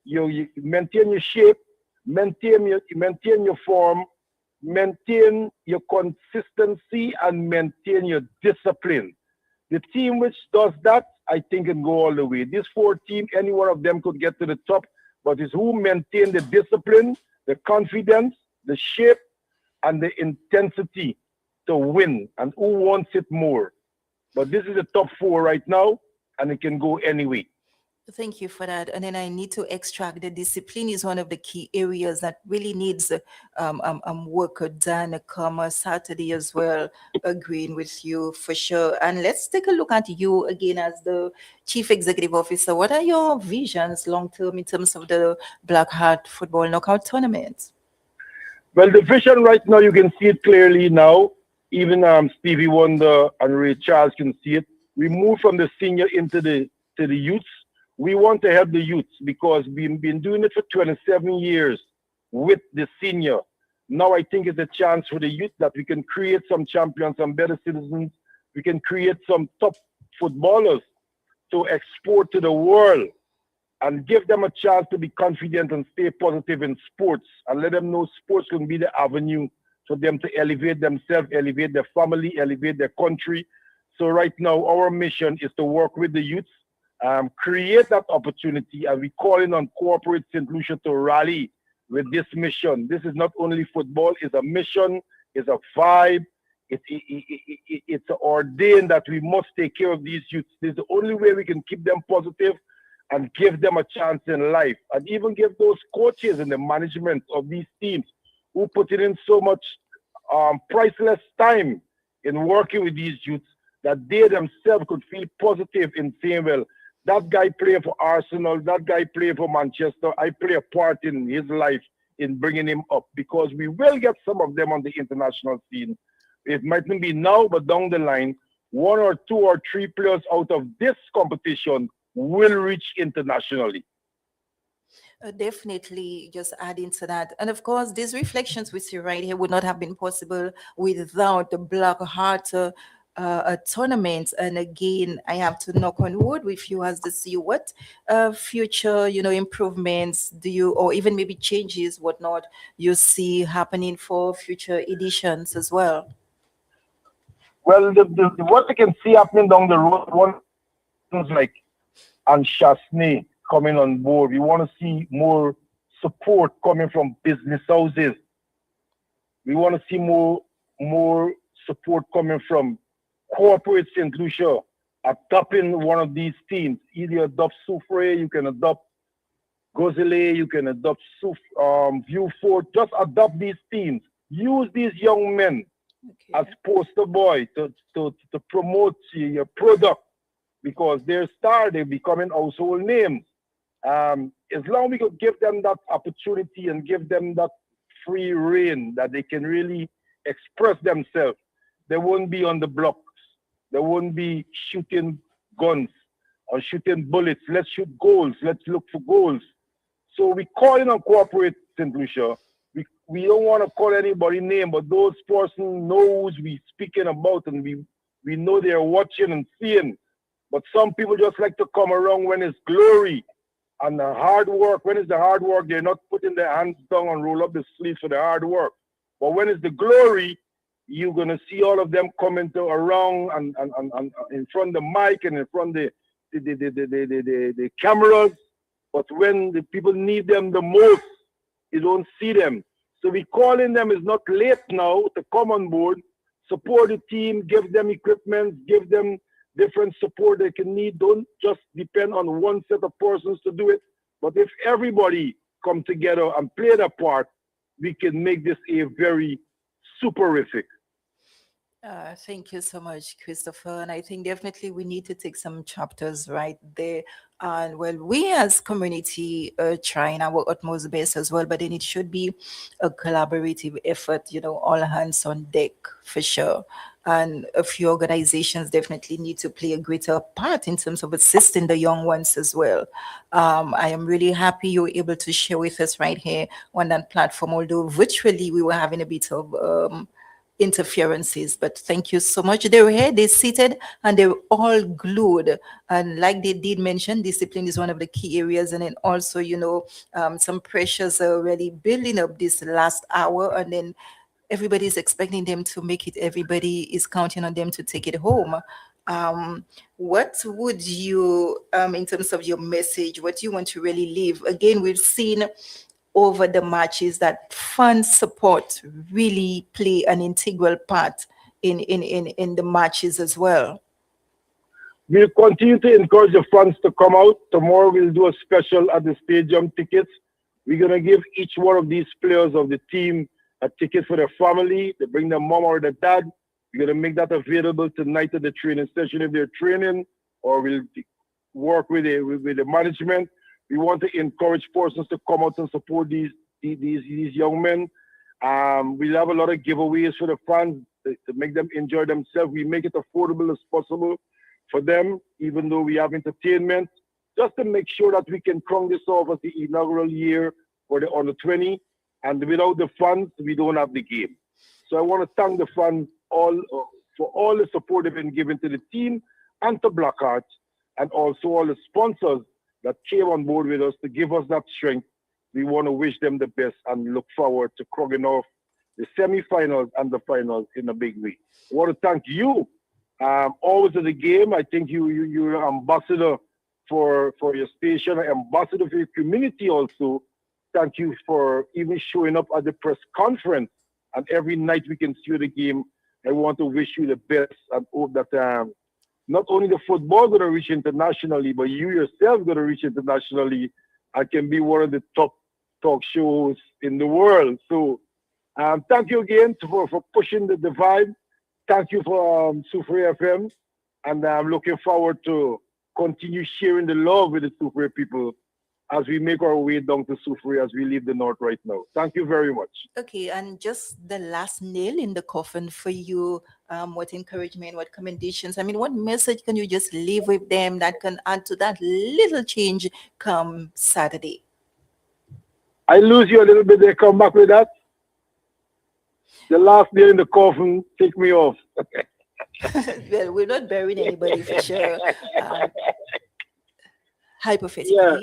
You maintain your shape, maintain your form, maintain your consistency, and maintain your discipline. The team which does that, I think, can go all the way. This four team, any one of them could get to the top, but it's who maintain the discipline, the confidence, the shape, and the intensity to win, and who wants it more. But this is the top four right now, and it can go anyway. Thank you for that. And then I need to extract the discipline is one of the key areas that really needs work done come Saturday as well. Agreeing with you for sure. And let's take a look at you again as the Chief Executive Officer. What are your visions long term in terms of the Blackheart football knockout tournament? Well, the vision right now, you can see it clearly now. Even Stevie Wonder and Ray Charles can see it. We move from the senior into the youths. We want to help the youths because we've been doing it for 27 years with the senior. Now I think it's a chance for the youth that we can create some champions, some better citizens. We can create some top footballers to export to the world and give them a chance to be confident and stay positive in sports and let them know sports can be the avenue for them to elevate themselves, elevate their family, elevate their country. So right now our mission is to work with the youths, create that opportunity, and we calling on corporate St. Lucia to rally with this mission. This is not only football, it's a mission, it's a vibe, it's ordained that we must take care of these youths. This is the only way we can keep them positive and give them a chance in life, and even give those coaches and the management of these teams who put in so much priceless time in working with these youths that they themselves could feel positive in saying, well, that guy played for Arsenal, that guy played for Manchester. I play a part in his life in bringing him up, because we will get some of them on the international scene. It mightn't be now, but down the line, 1 or 2 or 3 players out of this competition will reach internationally. Definitely, just adding to that. And of course, these reflections we see right here would not have been possible without the Blackheart tournament. And again, I have to knock on wood with you as to see what future, improvements do you, or even maybe changes, whatnot, you see happening for future editions as well. Well, what we can see happening down the road, one things like and Chasney coming on board. We want to see more support coming from business houses. We want to see more support coming from corporate St. Lucia adopting one of these teams. Either adopt Soufriere, you can adopt Gozele, you can adopt Viewfort. Just adopt these teams. Use these young men as poster boy to promote your product, because they're they're becoming household names. As long as we could give them that opportunity and give them that free reign that they can really express themselves, they won't be on the blocks. They won't be shooting guns. on shooting bullets. Let's shoot goals. Let's look for goals. So we call in on corporate St. Lucia. We don't want to call anybody name, but those person knows we speaking about, and we know they're watching and seeing. But some people just like to come around when it's glory and the hard work. When it's the hard work, they're not putting their hands down and roll up the sleeves for the hard work. But when it's the glory, you're gonna see all of them coming around and in front of the mic and in front of the cameras. But when the people need them the most, you don't see them. So we calling them. It's not late now to come on board, support the team, give them equipment, give them different support they can need. Don't just depend on one set of persons to do it. But if everybody come together and play their part, we can make this a very superific. Thank you so much, Christopher. And I think definitely we need to take some chapters right there. And well, we as community are trying our utmost best as well, but then it should be a collaborative effort, all hands on deck for sure. And a few organizations definitely need to play a greater part in terms of assisting the young ones as well. I am really happy you were able to share with us right here on that platform, although virtually we were having a bit of interferences, but thank you so much. They were here, they seated, and they were all glued. And like they did mention, discipline is one of the key areas. And then also, some pressures are really building up this last hour, and then everybody's expecting them to make it. Everybody is counting on them to take it home. What would you, in terms of your message, what do you want to really leave? Again, we've seen over the matches that fan support really play an integral part in the matches as well. We'll continue to encourage the fans to come out. Tomorrow we'll do a special at the stadium tickets. We're going to give each one of these players of the team a ticket for their family. They bring their mom or their dad. We're going to make that available tonight at the training session if they're training, or we'll work with the management. We want to encourage persons to come out and support these young men. We'll have a lot of giveaways for the fans to make them enjoy themselves. We make it affordable as possible for them, even though we have entertainment, just to make sure that we can crown this off as the inaugural year for the under 20. And without the fans, we don't have the game. So I want to thank the fans all for all the support they've been given to the team and to Blackheart, and also all the sponsors that came on board with us to give us that strength. We want to wish them the best and look forward to crossing off the semi-finals and the finals in a big way. I want to thank you, always at the game. I think you're an ambassador for your station, an ambassador for your community also. Thank you for even showing up at the press conference, and every night we can see the game. I want to wish you the best and hope that not only the football going to reach internationally, but you yourself going to reach internationally and can be one of the top talk shows in the world. So thank you again for pushing the vibe. Thank you for Soufriere FM. And I'm looking forward to continue sharing the love with the Soufriere people as we make our way down to Soufriere as we leave the north right now. Thank you very much. Okay, and just the last nail in the coffin for you, what encouragement, what commendations, what message can you just leave with them that can add to that little change come Saturday? I lose you a little bit, they come back with that. The last nail in the coffin, take me off. Well, we're not burying anybody for sure. Hypothetically. Yeah.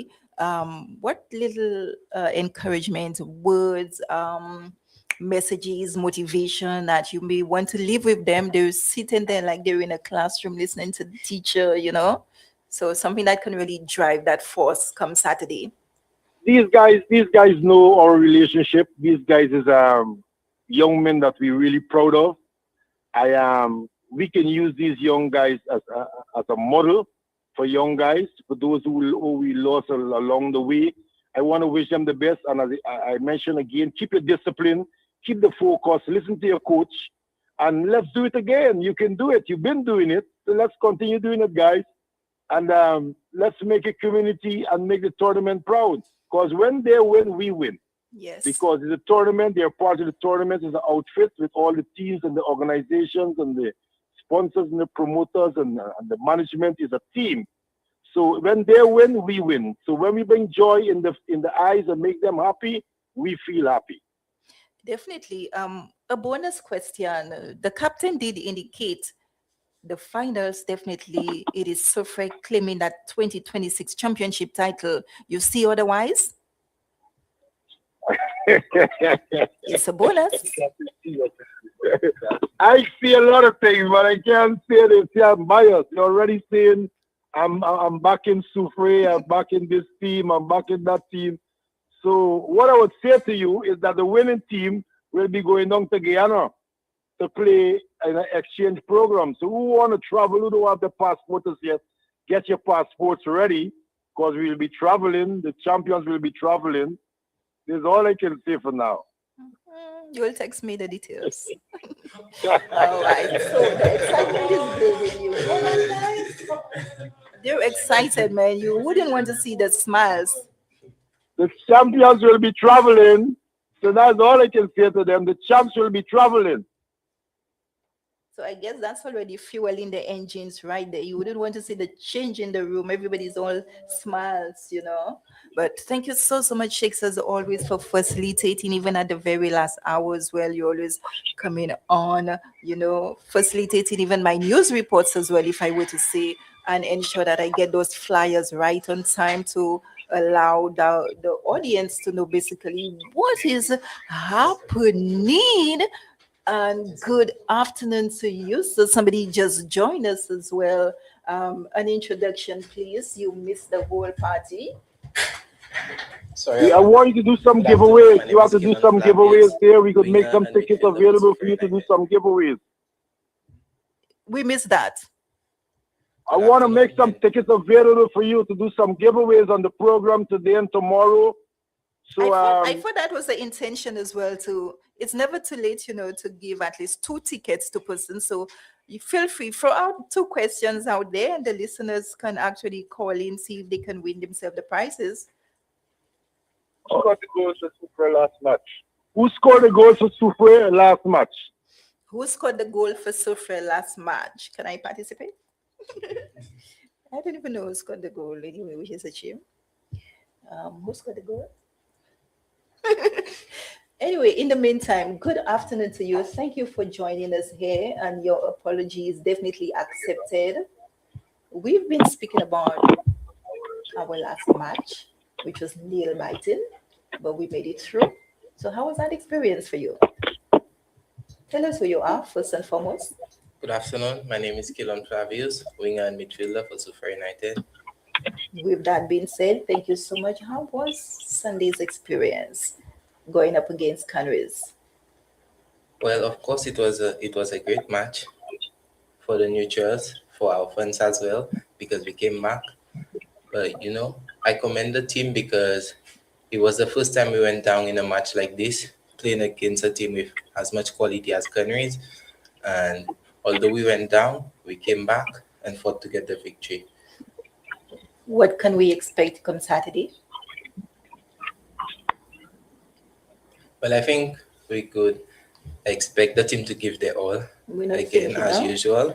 What little encouragement, words, messages, motivation that you may want to leave with them? They're sitting there like they're in a classroom listening to the teacher, So something that can really drive that force come Saturday. These guys know our relationship. These guys is young men that we're really proud of. We can use these young guys as a model for young guys, for those who we lost along the way. I want to wish them the best. And as I mentioned again, keep your discipline, keep the focus, listen to your coach, and let's do it again. You can do it. You've been doing it. So let's continue doing it, guys. And let's make a community and make the tournament proud. Because when they win, we win. Yes. Because it's a tournament, they're part of the tournament, it's an outfit with all the teams and the organizations and the sponsors and the promoters and the management is a team. So when they win, we win. So when we bring joy in the eyes and make them happy, we feel happy. Definitely. A bonus question. The captain did indicate the finals, definitely it is Soufriere claiming that 2026 championship title. You see otherwise? It's a bonus. I see a lot of things, but I can't say this. See, I'm biased. You're already saying I'm backing Soufriere, I'm backing this team, I'm backing that team. So what I would say to you is that the winning team will be going down to Guyana to play in an exchange program. So who want to travel, who don't have the passports yet, get your passports ready, because we will be traveling. The champions will be traveling. This is all I can say for now. You will text me the details. All right. So the excitement is building you. They're excited, man. You wouldn't want to see the smiles. The champions will be traveling. So that's all I can say to them. The champs will be traveling. So I guess that's already fueling the engines right there. You wouldn't want to see the change in the room. Everybody's all smiles, you know. But thank you so much, Shakes, as always, for facilitating, even at the very last hours. Well, you're always coming on, you know, facilitating even my news reports as well, if I were to say, and ensure that I get those flyers right on time to allow the audience to know basically what is happening. And good afternoon to you. So somebody just joined us as well. An introduction, please. You missed the whole party. Sorry. I want you to do some giveaways. You have to do some giveaways there. We could make some tickets available for you to do some giveaways. We missed that. I want to make some tickets available for you to do some giveaways on the program today and tomorrow. So I thought that was the intention as well. It's never too late, you know, to give at least 2 tickets to person. So you feel free, throw out 2 questions out there, and the listeners can actually call in, see if they can win themselves the prizes. Who got the goals for Soufriere last match? Who scored the goals for Soufriere last match? Who scored the goal for Soufriere last match? Can I participate? I don't even know who scored the goal anyway, which is a shame. Who scored the goal? Anyway, in the meantime, good afternoon to you. Thank you for joining us here, and your apology is definitely accepted. We've been speaking about our last match, which was nail-biting, but we made it through. So how was that experience for you? Tell us who you are, first and foremost. Good afternoon. My name is Kilon Flavius, winger and midfielder for Soufriere United. With that being said, thank you so much. How was Sunday's experience going up against Canaries? Well, of course, it was a great match for the neutrals, for our fans as well, because we came back. But, you know, I commend the team because it was the first time we went down in a match like this, playing against a team with as much quality as Canaries. And although we went down, we came back and fought to get the victory. What can we expect come Saturday? Well, I think we could expect the team to give their all again as usual,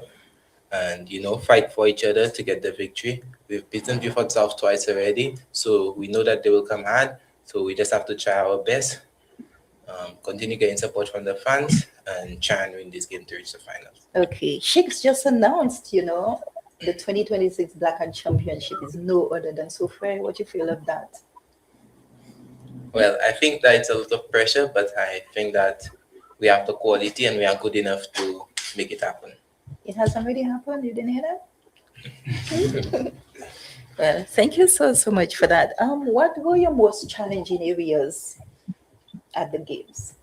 and you know, fight for each other to get the victory. We've beaten Beaufort South twice already, so we know that they will come hard. So we just have to try our best, continue getting support from the fans, and try and win this game to reach the finals. Okay, Shakes just announced, you know, the 2026 Blackheart Championship is no other than Soufriere. What do you feel of that? Well, I think that it's a lot of pressure, but I think that we have the quality and we are good enough to make it happen. It has already happened? You didn't hear that? Well, thank you so much for that. What were your most challenging areas at the games?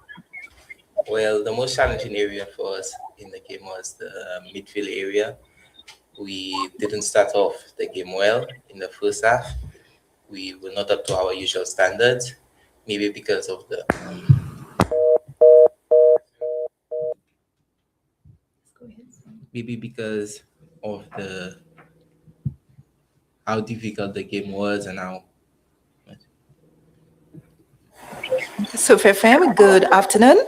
Well, the most challenging area for us in the game was the midfield area. We didn't start off the game well in the first half. We were not up to our usual standards, maybe because of the how difficult the game was and how. Soufriere FM, good afternoon.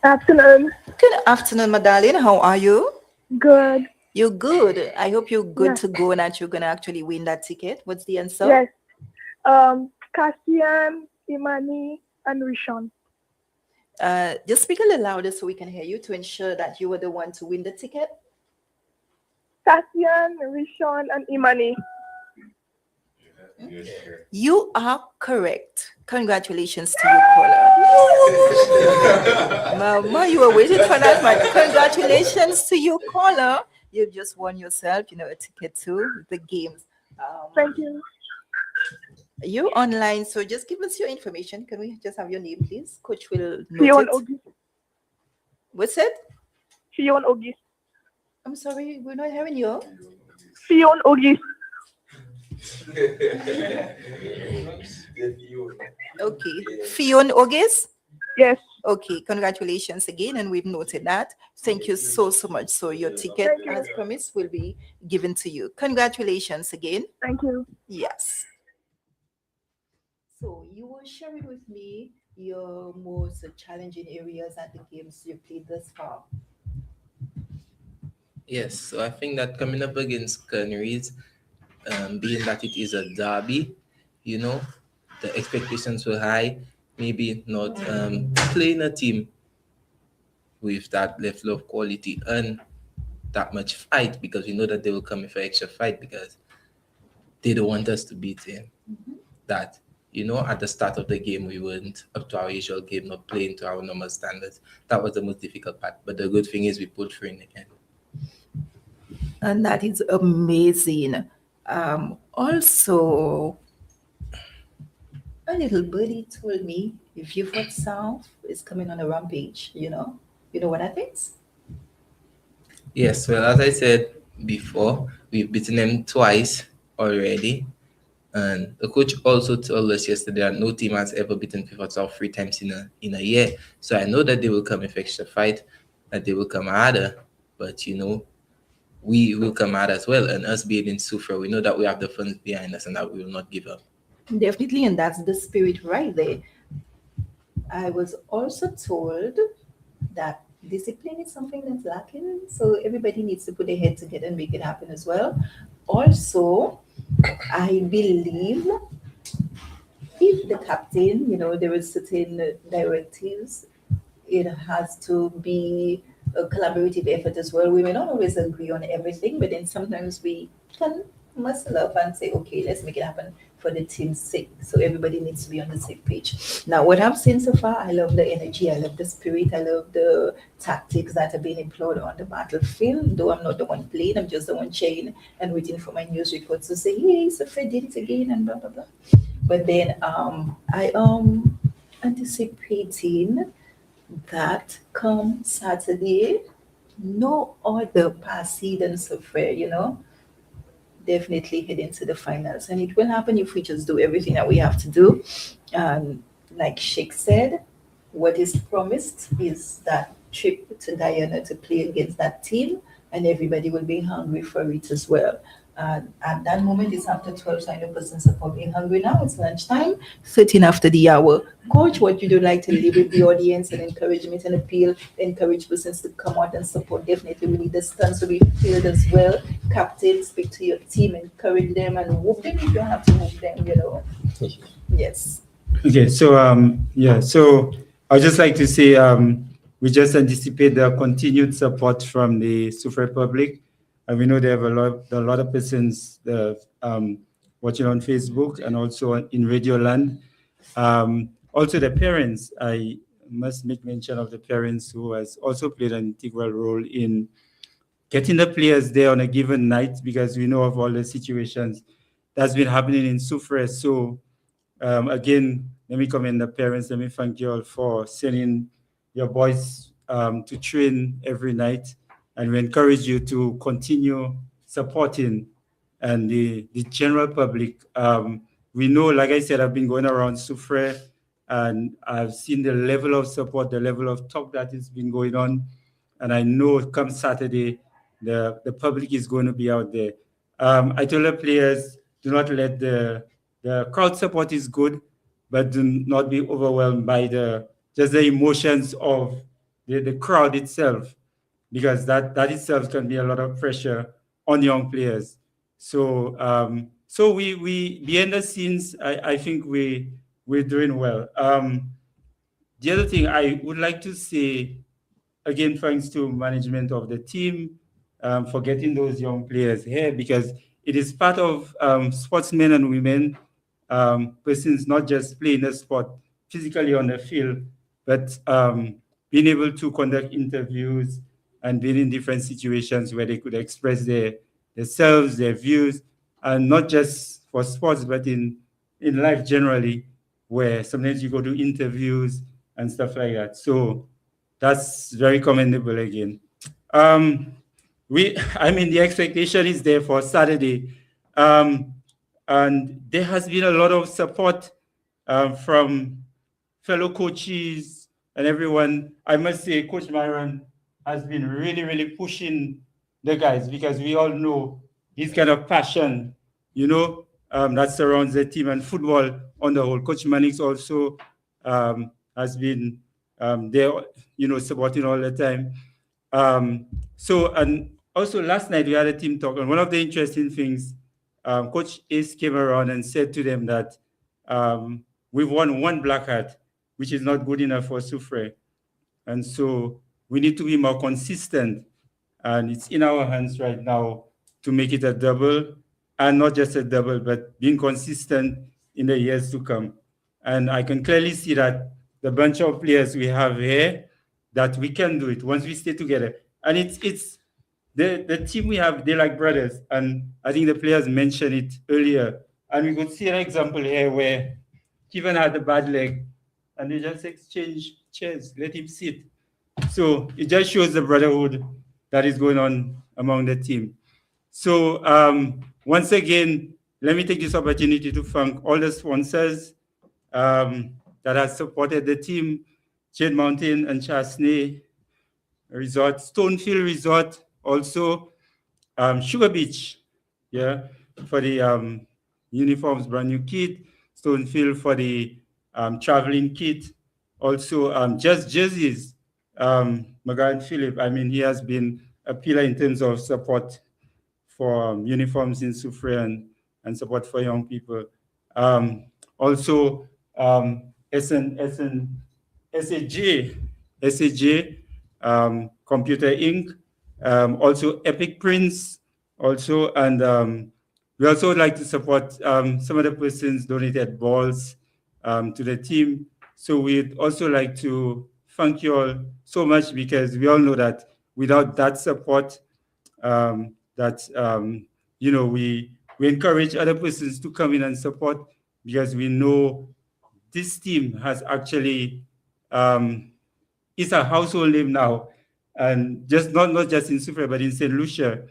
Afternoon. Good afternoon, my darling. How are you? Good. You're good. I hope you're good Yes. to go and that you're gonna actually win that ticket. What's the answer? Yes. Cassian, Imani, and Rishon. Just speak a little louder so we can hear you to ensure that you were the one to win the ticket. Cassian, Rishon, and Imani. You are correct. Congratulations to you, caller. Mama, you were waiting for that, but congratulations to you, caller. You've just won yourself, a ticket to the games. Thank you. You're online, so just give us your information. Can we just have your name, please? Coach will note Fion it. August. What's it? Fion August. I'm sorry, we're not hearing you. Fion August. Okay. Fion August? Yes. Okay, congratulations again, and we've noted that. Thank you so much. So your ticket, Thank you. as promised, will be given to you. Congratulations again. Thank you. Yes. So you will share it with me your most challenging areas at the games you played thus far. Yes, so I think that coming up against Canaries, being that it is a derby, the expectations were high. Maybe not playing a team with that level of quality and that much fight, because we know that they will come in for extra fight because they don't want us to beat them. That, at the start of the game, we weren't up to our usual game, not playing to our normal standards. That was the most difficult part. But the good thing is we pulled through in the end. And that is amazing. Also, a little birdie told me if you thought South is coming on a rampage, you know what that means? Yes, well, as I said before, we've beaten them twice already. And the coach also told us yesterday that no team has ever beaten Pivot South 3 times in a year. So I know that they will come with extra fight, that they will come harder. But, we will come out as well. And us being in Soufriere, we know that we have the funds behind us and that we will not give up. Definitely, and that's the spirit right there. I was also told that discipline is something that's lacking, so everybody needs to put their head together and make it happen as well. Also, I believe if the captain, there is certain directives, it has to be a collaborative effort as well. We may not always agree on everything, but then sometimes we can muscle up and say, okay, let's make it happen for the team's sake. So everybody needs to be on the same page. Now, what I've seen so far, I love the energy, I love the spirit, I love the tactics that are being employed on the battlefield. Though I'm not the one playing, I'm just the one cheering and waiting for my news reports to say, hey, Soufriere did it again and blah, blah, blah. But then I am anticipating that come Saturday, no other passee than Soufriere, definitely heading to the finals. And it will happen if we just do everything that we have to do. Like Sheikh said, what is promised is that trip to Guyana to play against that team, and everybody will be hungry for it as well. At that moment, it's after 12, so I know persons are probably hungry now. It's lunchtime, 13 after the hour. Coach, what would you like to leave with the audience and encouragement and appeal, encourage persons to come out and support? Definitely, we need the stands to be filled as well. Captain, speak to your team, encourage them, and whoop them if you don't have to whoop them, Yes. Okay, so I'd just like to say we just anticipate the continued support from the Soufriere public. And we know they have a lot of persons watching on Facebook and also in Radio Land. Also the parents, I must make mention of the parents who has also played an integral role in getting the players there on a given night, because we know of all the situations that's been happening in Soufriere. So again, let me commend the parents. Let me thank you all for sending your boys to train every night. And we encourage you to continue supporting and the general public. We know, like I said, I've been going around Soufriere and I've seen the level of support, the level of talk that has been going on. And I know come Saturday, the public is going to be out there. I told the players, do not let the crowd support is good, but do not be overwhelmed by just the emotions of the crowd itself. because that itself can be a lot of pressure on young players. So so we behind the scenes, I think we're doing well. The other thing I would like to say, again, thanks to management of the team for getting those young players here, because it is part of sportsmen and women, persons not just playing the sport physically on the field, but being able to conduct interviews and being in different situations where they could express themselves, their views, and not just for sports, but in life generally, where sometimes you go to interviews and stuff like that. So that's very commendable again. The expectation is there for Saturday. And there has been a lot of support from fellow coaches and everyone. I must say, Coach Myron has been really, really pushing the guys, because we all know his kind of passion, that surrounds the team and football on the whole. Coach Mannix also has been there, supporting all the time. And also last night we had a team talk, and one of the interesting things, Coach Ace came around and said to them that we've won one Blackheart, which is not good enough for Soufriere. And so we need to be more consistent, and it's in our hands right now to make it a double, and not just a double, but being consistent in the years to come. And I can clearly see that the bunch of players we have here, that we can do it once we stay together. And it's the team we have, they're like brothers. And I think the players mentioned it earlier. And we could see an example here where Kevin had a bad leg and they just exchange chairs, let him sit. So it just shows the brotherhood that is going on among the team. So once again, let me take this opportunity to thank all the sponsors that have supported the team: Jade Mountain and Chasney Resort, Stonefield Resort, also Sugar Beach, for the uniforms, brand new kit, Stonefield for the traveling kit, also just jerseys, McGarren Phillip. I mean, he has been a pillar in terms of support for uniforms in Soufriere and support for young people. Also, SAJ, Computer Inc., also Epic Prints, also, and we also would like to support some of the persons donated balls to the team. So we'd also like to thank you all so much, because we all know that without that support, we encourage other persons to come in and support, because we know this team has actually it's a household name now, and just not just in Soufriere but in St. Lucia.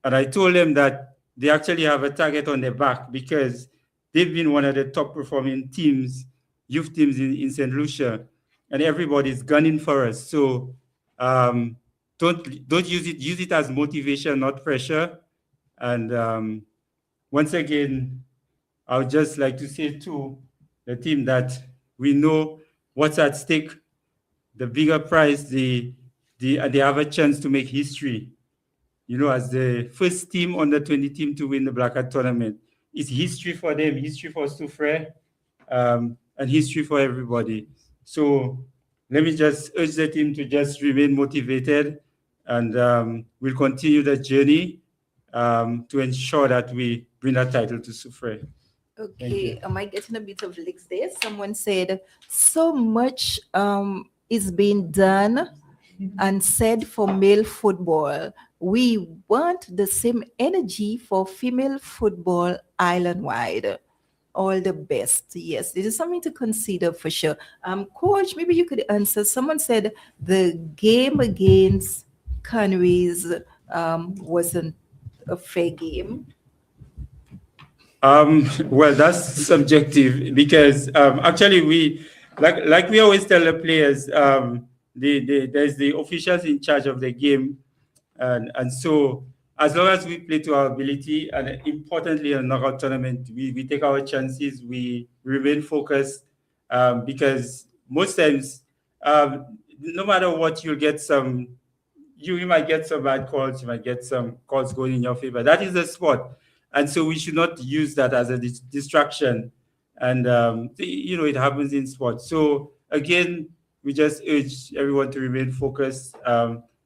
And I told them that they actually have a target on their back, because they've been one of the top performing teams, youth teams in St. Lucia, and everybody's gunning for us. So don't use it as motivation, not pressure. And once again, I would just like to say to the team that we know what's at stake. The bigger prize, they have a chance to make history. As the first team on the 20 team to win the Blackheart tournament. It's history for them, history for Soufriere, and history for everybody. So let me just urge the team to just remain motivated, and we'll continue the journey to ensure that we bring that title to Soufriere. Okay, am I getting a bit of licks there? Someone said so much is being done and said for male football. We want the same energy for female football island-wide. All the best. Yes, this is something to consider for sure. Coach, maybe you could answer. Someone said the game against Canaries wasn't a fair game. Well, that's subjective, because actually we like we always tell the players, there's the officials in charge of the game, and so as long as we play to our ability, and importantly in a knockout tournament, we take our chances, we remain focused, because most times, no matter what, you'll get some you might get some bad calls, you might get some calls going in your favor. That is the sport. And so we should not use that as a distraction. And, it happens in sports. So again, we just urge everyone to remain focused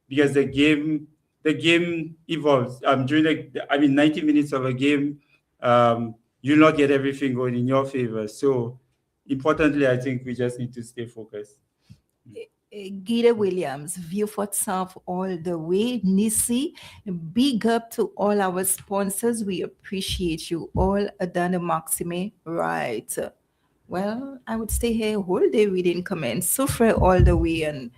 because the game evolves. During 90 minutes of a game, you'll not get everything going in your favor. So importantly, I think we just need to stay focused. Gita Williams, Viewfort South all the way. Nisi, big up to all our sponsors. We appreciate you all. Adana Maxime, right. Well, I would stay here whole day reading comments. Soufriere all the way, and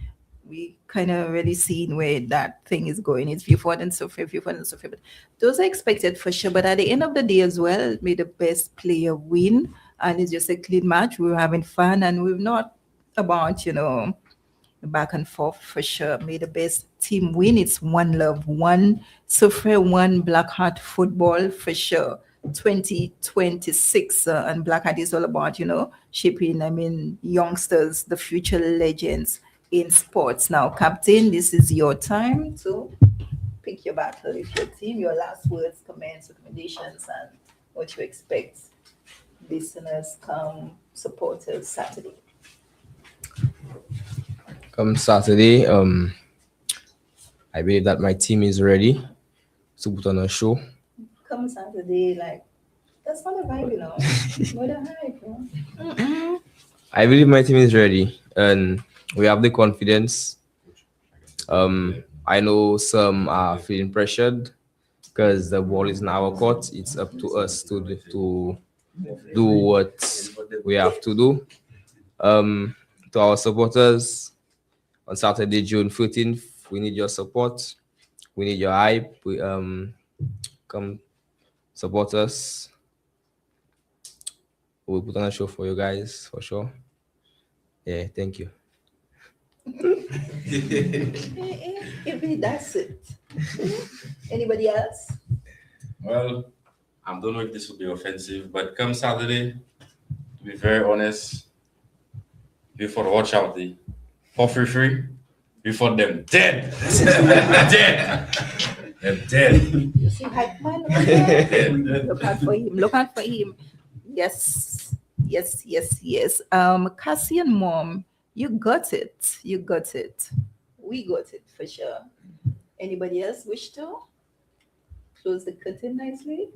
we kind of already seen where that thing is going. It's Viewfort and Soufriere. But those are expected for sure. But at the end of the day as well, may the best player win. And it's just a clean match. We were having fun, and we're not about, back and forth for sure. May the best team win. It's one love, one Soufriere, one Blackheart football for sure. 2026 and Blackheart is all about, shaping, youngsters, the future legends in sports. Now, Captain, this is your time to pick your battle with your team, your last words, comments, recommendations, and what you expect listeners, supporters Saturday. Come Saturday, I believe that my team is ready to put on a show. Come Saturday, that's not a vibe, Not a hype, I believe my team is ready, and we have the confidence. I know some are feeling pressured because the ball is in our court. It's up to us to do what we have to do. To our supporters, on Saturday, June 14th, we need your support. We need your hype. We come support us. We'll put on a show for you guys for sure. Yeah, thank you. That's it. Anybody else? Well, I don't know if this will be offensive, but come Saturday, to be very honest, before watch out for free, before them dead. Dead. They're dead. You see hype man right there? Look out for him. Yes. Cassian mom, you got it. We got it for sure. Anybody else wish to close the curtain nicely?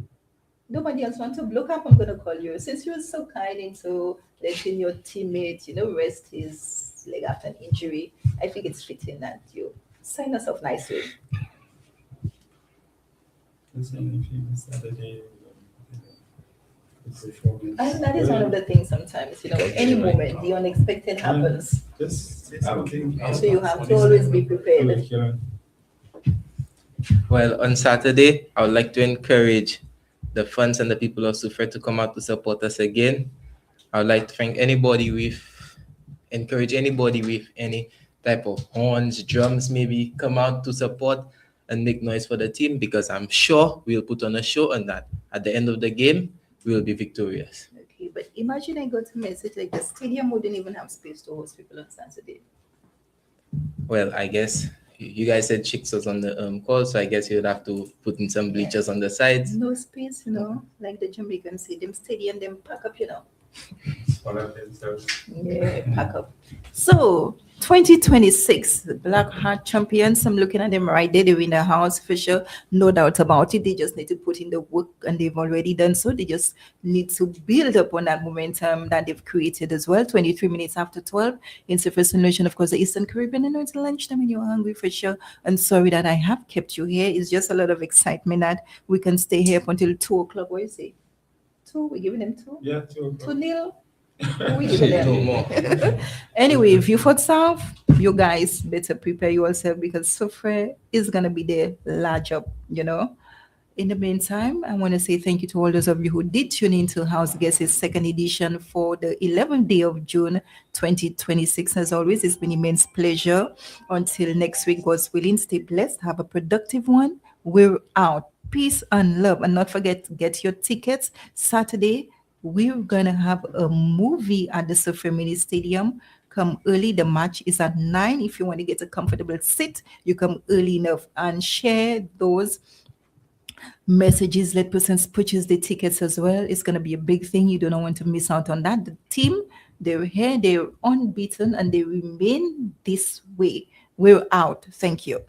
Nobody else wants to look up. I'm gonna call you since you were so kind into letting your teammate, rest his leg after an injury. I think it's fitting that you sign us off nicely. And that is one of the things sometimes, any moment, the unexpected happens. So you have to always be prepared. Well, on Saturday, I would like to encourage the fans and the people of Soufriere to come out to support us again. I would like to encourage anybody with any type of horns, drums, maybe come out to support and make noise for the team, because I'm sure we'll put on a show, and that at the end of the game, we'll be victorious. Okay, but imagine I got a message like the stadium wouldn't even have space to host people on Saturday. Well, I guess you guys said Chicks was on the call, so I guess you'd have to put in some bleachers on the sides. No space, like the Jamaicans say, them stadium, them pack up, Yeah, pack up. So, 2026, the Blackheart champions, I'm looking at them right there. They win the house for sure. No doubt about it. They just need to put in the work, and they've already done so. They just need to build up on that momentum that they've created as well. 23 minutes after 12. It's the first nation, of course, the Eastern Caribbean. I know it's lunchtime and you're hungry for sure. And sorry that I have kept you here. It's just a lot of excitement that we can stay here up until 2 o'clock. What do you say? 2? We're giving them 2? Yeah, 2. 2-0. Anyway, Viewfort South, you guys better prepare yourself because Soufriere is gonna be there large up, In the meantime, I want to say thank you to all those of you who did tune into House Guests' second edition for the 11th day of June 2026. As always, it's been immense pleasure. Until next week, God's willing, stay blessed, have a productive one. We're out. Peace and love. And not forget to get your tickets Saturday. We're going to have a movie at the Soufriere Mini Stadium come early. The match is at 9. If you want to get a comfortable seat, you come early enough and share those messages. Let persons purchase the tickets as well. It's going to be a big thing. You don't want to miss out on that. The team, they're here, they're unbeaten, and they remain this way. We're out. Thank you.